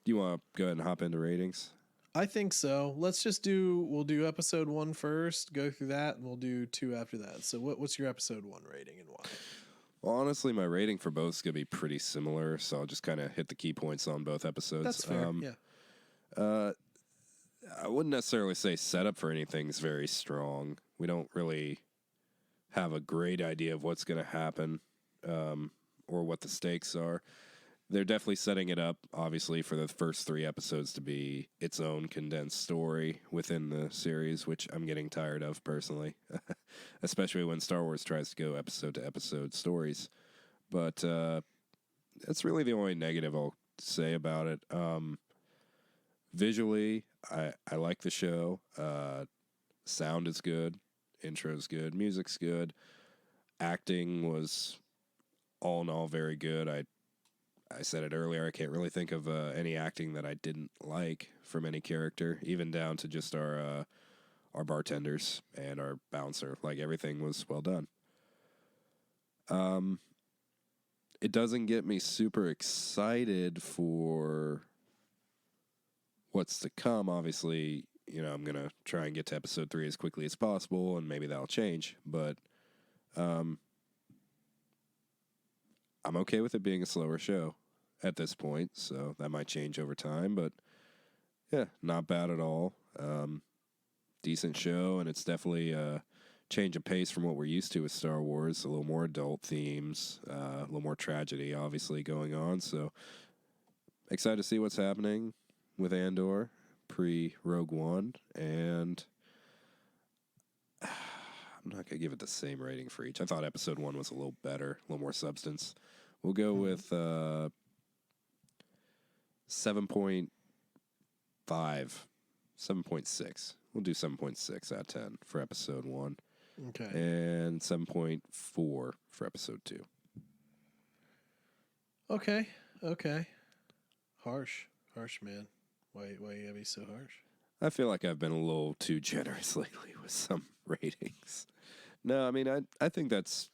You want to go ahead and hop into ratings? I think so. We'll do episode 1 first, go through that, and we'll do 2 after that. So what's your episode 1 rating and why? Well, honestly, my rating for both is going to be pretty similar, so I'll just kind of hit the key points on both episodes. That's fair, yeah. I wouldn't necessarily say setup for anything is very strong. We don't really have a great idea of what's going to happen or what the stakes are. They're definitely setting it up, obviously, for the first 3 episodes to be its own condensed story within the series, which I'm getting tired of personally, especially when Star Wars tries to go episode to episode stories. But that's really the only negative I'll say about it. Visually, I like the show. Sound is good. Intro's good. Music's good. Acting was all in all very good. I said it earlier, I can't really think of any acting that I didn't like from any character, even down to just our bartenders and our bouncer. Like, everything was well done. It doesn't get me super excited for what's to come. Obviously, I'm going to try and get to episode 3 as quickly as possible, and maybe that'll change. But I'm okay with it being a slower show at this point, so that might change over time, but yeah, not bad at all. Decent show, and it's definitely a change of pace from what we're used to with Star Wars. A little more adult themes, a little more tragedy, obviously, going on, so excited to see what's happening with Andor pre-Rogue One, and I'm not going to give it the same rating for each. I thought episode 1 was a little better, a little more substance. We'll go with 7.5, 7.6. We'll do 7.6 out of 10 for episode 1. Okay. And 7.4 for episode 2. Okay. Harsh, man. Why you gotta be so harsh? I feel like I've been a little too generous lately with some ratings. No, I mean, I think that's...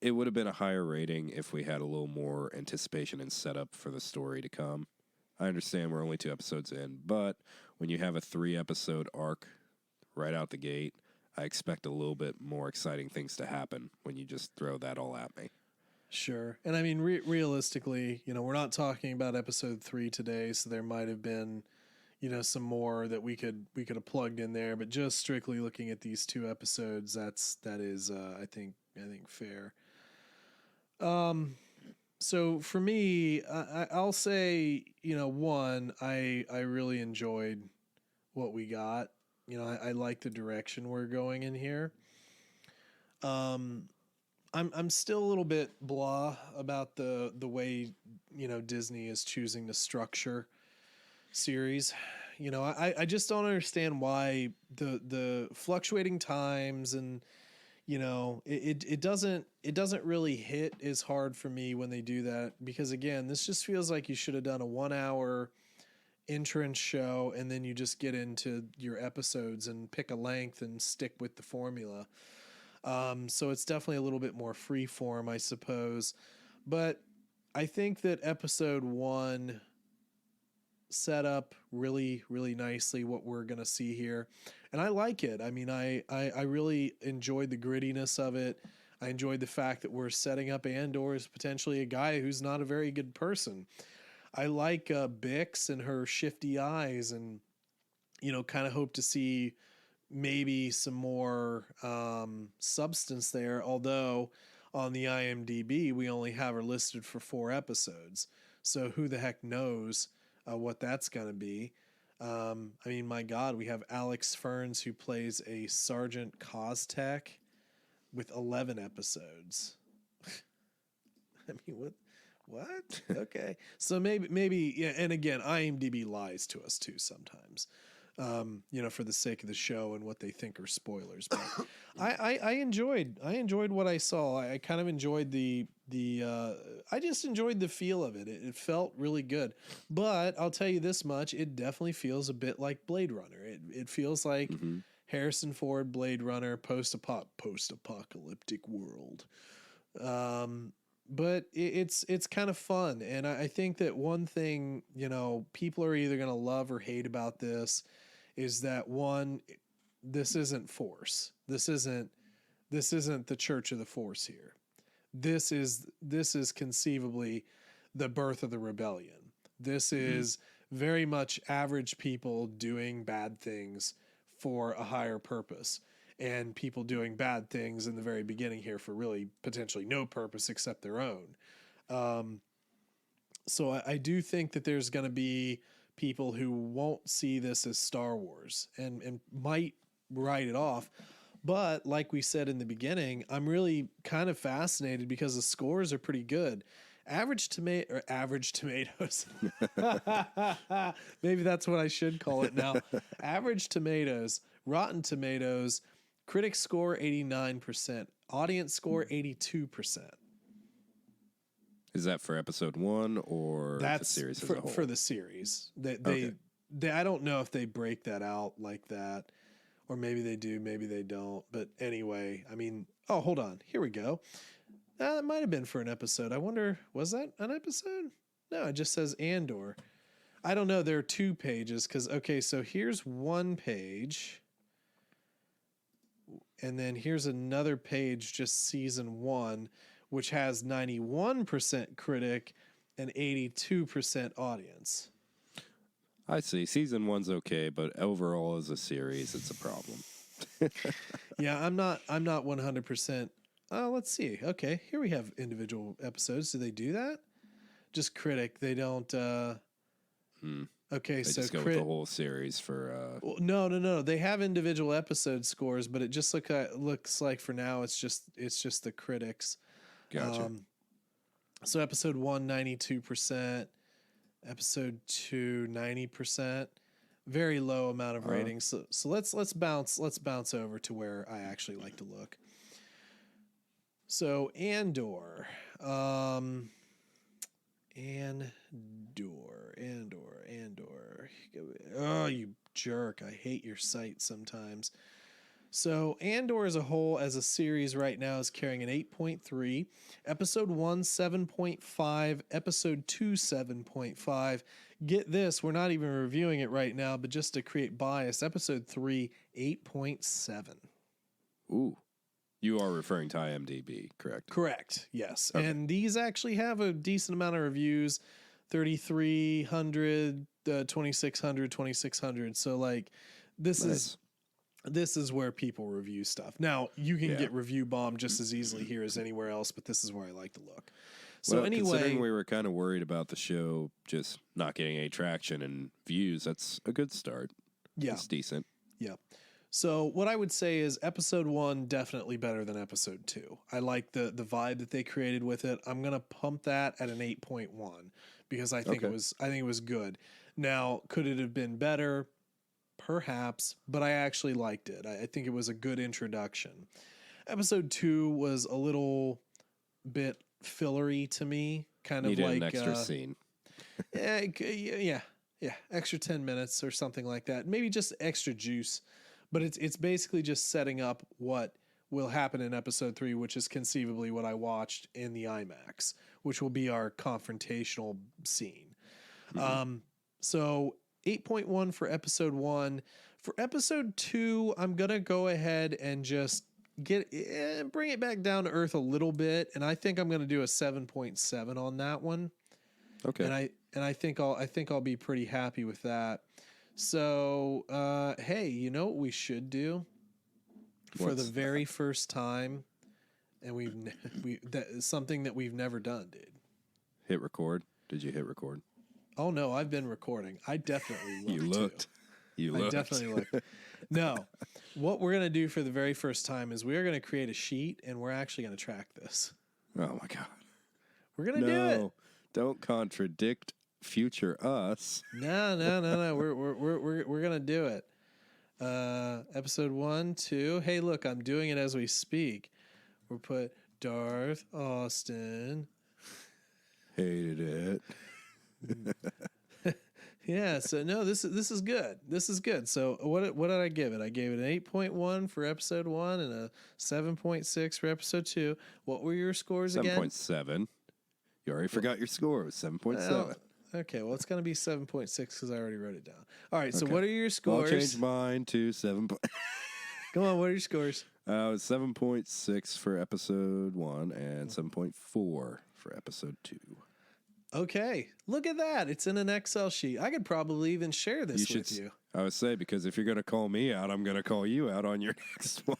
it would have been a higher rating if we had a little more anticipation and setup for the story to come. I understand we're only 2 episodes in, but when you have a 3-episode arc right out the gate, I expect a little bit more exciting things to happen when you just throw that all at me. Sure. And I mean, realistically, we're not talking about episode 3 today, so there might have been, some more that we could have plugged in there, but just strictly looking at these 2 episodes, that is I think fair. So for me, I'll say, one, I really enjoyed what we got. I like the direction we're going in here. I'm still a little bit blah about the way, Disney is choosing to structure series. I just don't understand why the fluctuating times and, it doesn't really hit as hard for me when they do that, because again, this just feels like you should have done a 1-hour entrance show and then you just get into your episodes and pick a length and stick with the formula. So it's definitely a little bit more free form, I suppose. But I think that episode 1 set up really, really nicely what we're going to see here. And I like it. I mean, I really enjoyed the grittiness of it. I enjoyed the fact that we're setting up Andor as potentially a guy who's not a very good person. I like Bix and her shifty eyes, and, kind of hope to see maybe some more substance there. Although on the IMDb, we only have her listed for 4 episodes. So who the heck knows what that's going to be. I mean, my God, we have Alex Ferns, who plays a Sergeant Costech with 11 episodes. I mean, what? Okay. So maybe, yeah. And again, IMDb lies to us too sometimes, for the sake of the show and what they think are spoilers. But I enjoyed what I saw. I kind of enjoyed I just enjoyed the feel of it. It felt really good. But I'll tell you this much, it definitely feels a bit like Blade Runner. It feels like Harrison Ford, Blade Runner, post-apocalyptic world. But it's kind of fun. And I think that one thing, people are either going to love or hate about this is that, one, this isn't Force. This isn't the Church of the Force here. This is conceivably the birth of the rebellion. This is very much average people doing bad things for a higher purpose, and people doing bad things in the very beginning here for really potentially no purpose except their own. So I do think that there's going to be people who won't see this as Star Wars and might write it off. But like we said in the beginning, I'm really kind of fascinated because the scores are pretty good. Average tomatoes. Maybe that's what I should call it now. Average tomatoes, Rotten Tomatoes, critic score 89%, audience score 82%. Is that for episode 1 or That's the series as a whole? For the series. They I don't know if they break that out like that, or maybe they do, maybe they don't. But anyway, I mean, oh, hold on. Here we go. That might have been for an episode. I wonder, was that an episode? No, it just says Andor. I don't know. There are 2 pages because, okay, so here's one page. And then here's another page, just season 1, which has 91% critic and 82% audience. I see. Season 1's okay, but overall as a series, it's a problem. Yeah, I'm not 100%. Let's see. Okay, here we have individual episodes. Do they do that? Just critic. They don't. Okay, They so just go with the whole series for. Well, no. They have individual episode scores, but it just looks like for now it's just the critics. Gotcha. So episode 1, 92%. Episode 2, 90%. Very low amount of ratings. So let's bounce over to where I actually like to look. So Andor. Andor. Oh, you jerk. I hate your site sometimes. So Andor as a whole, as a series right now, is carrying an 8.3. Episode 1, 7.5. Episode 2, 7.5. Get this, we're not even reviewing it right now, but just to create bias, Episode 3, 8.7. Ooh. You are referring to IMDb, correct? Correct, yes. Okay. And these actually have a decent amount of reviews, 3,300, 2,600, 2,600. So, like, this is where people review stuff. Now, you can get review bombed just as easily here as anywhere else, but this is where I like to look. So anyway, considering we were kind of worried about the show just not getting any traction and views, that's a good start. Yeah. It's decent. Yeah. So what I would say is episode 1 definitely better than episode 2. I like the vibe that they created with it. I'm going to pump that at an 8.1 because I think it was good. Now, could it have been better? Perhaps, but I actually liked it. I think it was a good introduction. Episode 2 was a little bit fillery to me, kind of like an extra scene. yeah, extra 10 minutes or something like that. Maybe just extra juice, but it's basically just setting up what will happen in episode 3, which is conceivably what I watched in the IMAX, which will be our confrontational scene. So 8.1 for episode 1. For episode 2, I'm going to go ahead and just bring it back down to earth a little bit, and I think I'm going to do a 7.7 on that one. Okay. And I think I'll be pretty happy with that. So, hey, you know what we should do for the very first time, and something that we've never done, dude. Hit record. Did you hit record? Oh no, I've been recording. I definitely looked. You looked. You looked. I definitely looked. No, what we're gonna do for the very first time is we are gonna create a sheet, and we're actually gonna track this. Oh my god. We're gonna do it. Don't contradict future us. No. We're gonna do it. Episode 1, 2. Hey, look, I'm doing it as we speak. We'll put Darth Austin. Hated it. Yeah, so no, this is good. This is good. So what did I give it? I gave it an 8.1 for episode 1 and a 7.6 for episode 2. What were your scores again? 7.7. You already forgot your score. It was 7.7. Okay, well, it's going to be 7.6 because I already wrote it down. All right, so what are your scores? I'll change mine to 7. Come on, what are your scores? It was 7.6 for episode 1 and 7.4 for episode 2. Okay, look at that. It's in an Excel sheet. I could probably even share this with you. I would say, because if you're going to call me out, I'm going to call you out on your next one.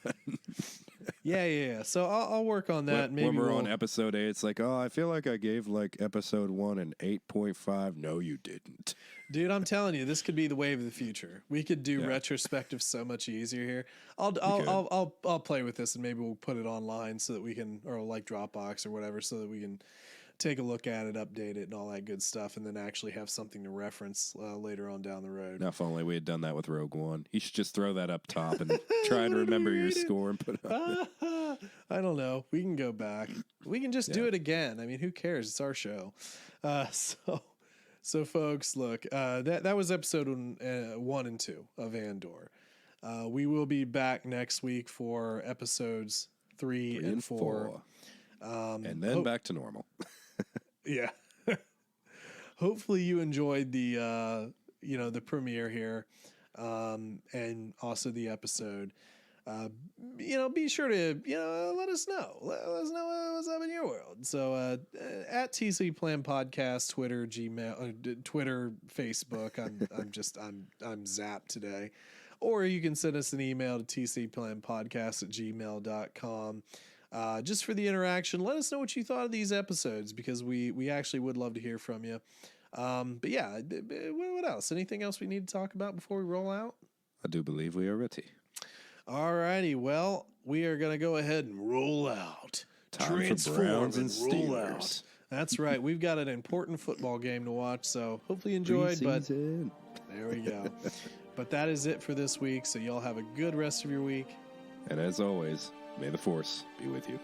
Yeah. So I'll work on that. When we're on episode 8, it's like, oh, I feel like I gave like episode 1 an 8.5. No, you didn't. Dude, I'm telling you, this could be the wave of the future. We could do retrospective so much easier here. I'll play with this, and maybe we'll put it online so that we can, or like Dropbox or whatever, so that we can take a look at it, update it, and all that good stuff, and then actually have something to reference later on down the road. Now, if only we had done that with Rogue One. You should just throw that up top and try to remember your score and put it on. I don't know. We can go back. We can just do it again. I mean, who cares? It's our show. So folks, look, that was episode 1 and 2 of Andor. We will be back next week for episodes 3 and 4. And then back to normal. Yeah. Hopefully you enjoyed the premiere here, and also the episode. Be sure to, let us know. Let us know what's up in your world. So, at TC Plan Podcast, Twitter, Gmail, Twitter, Facebook. I'm zapped today. Or you can send us an email to tcplanpodcast@gmail.com. Just for the interaction, let us know what you thought of these episodes, because we actually would love to hear from you. But yeah, what else? Anything else we need to talk about before we roll out? I do believe we are ready. All righty. Well, we are going to go ahead and roll out. Time for Browns and Steelers. That's right. We've got an important football game to watch, so hopefully you enjoyed. Pre-season. But there we go. But that is it for this week, so y'all have a good rest of your week. And as always, may the Force be with you.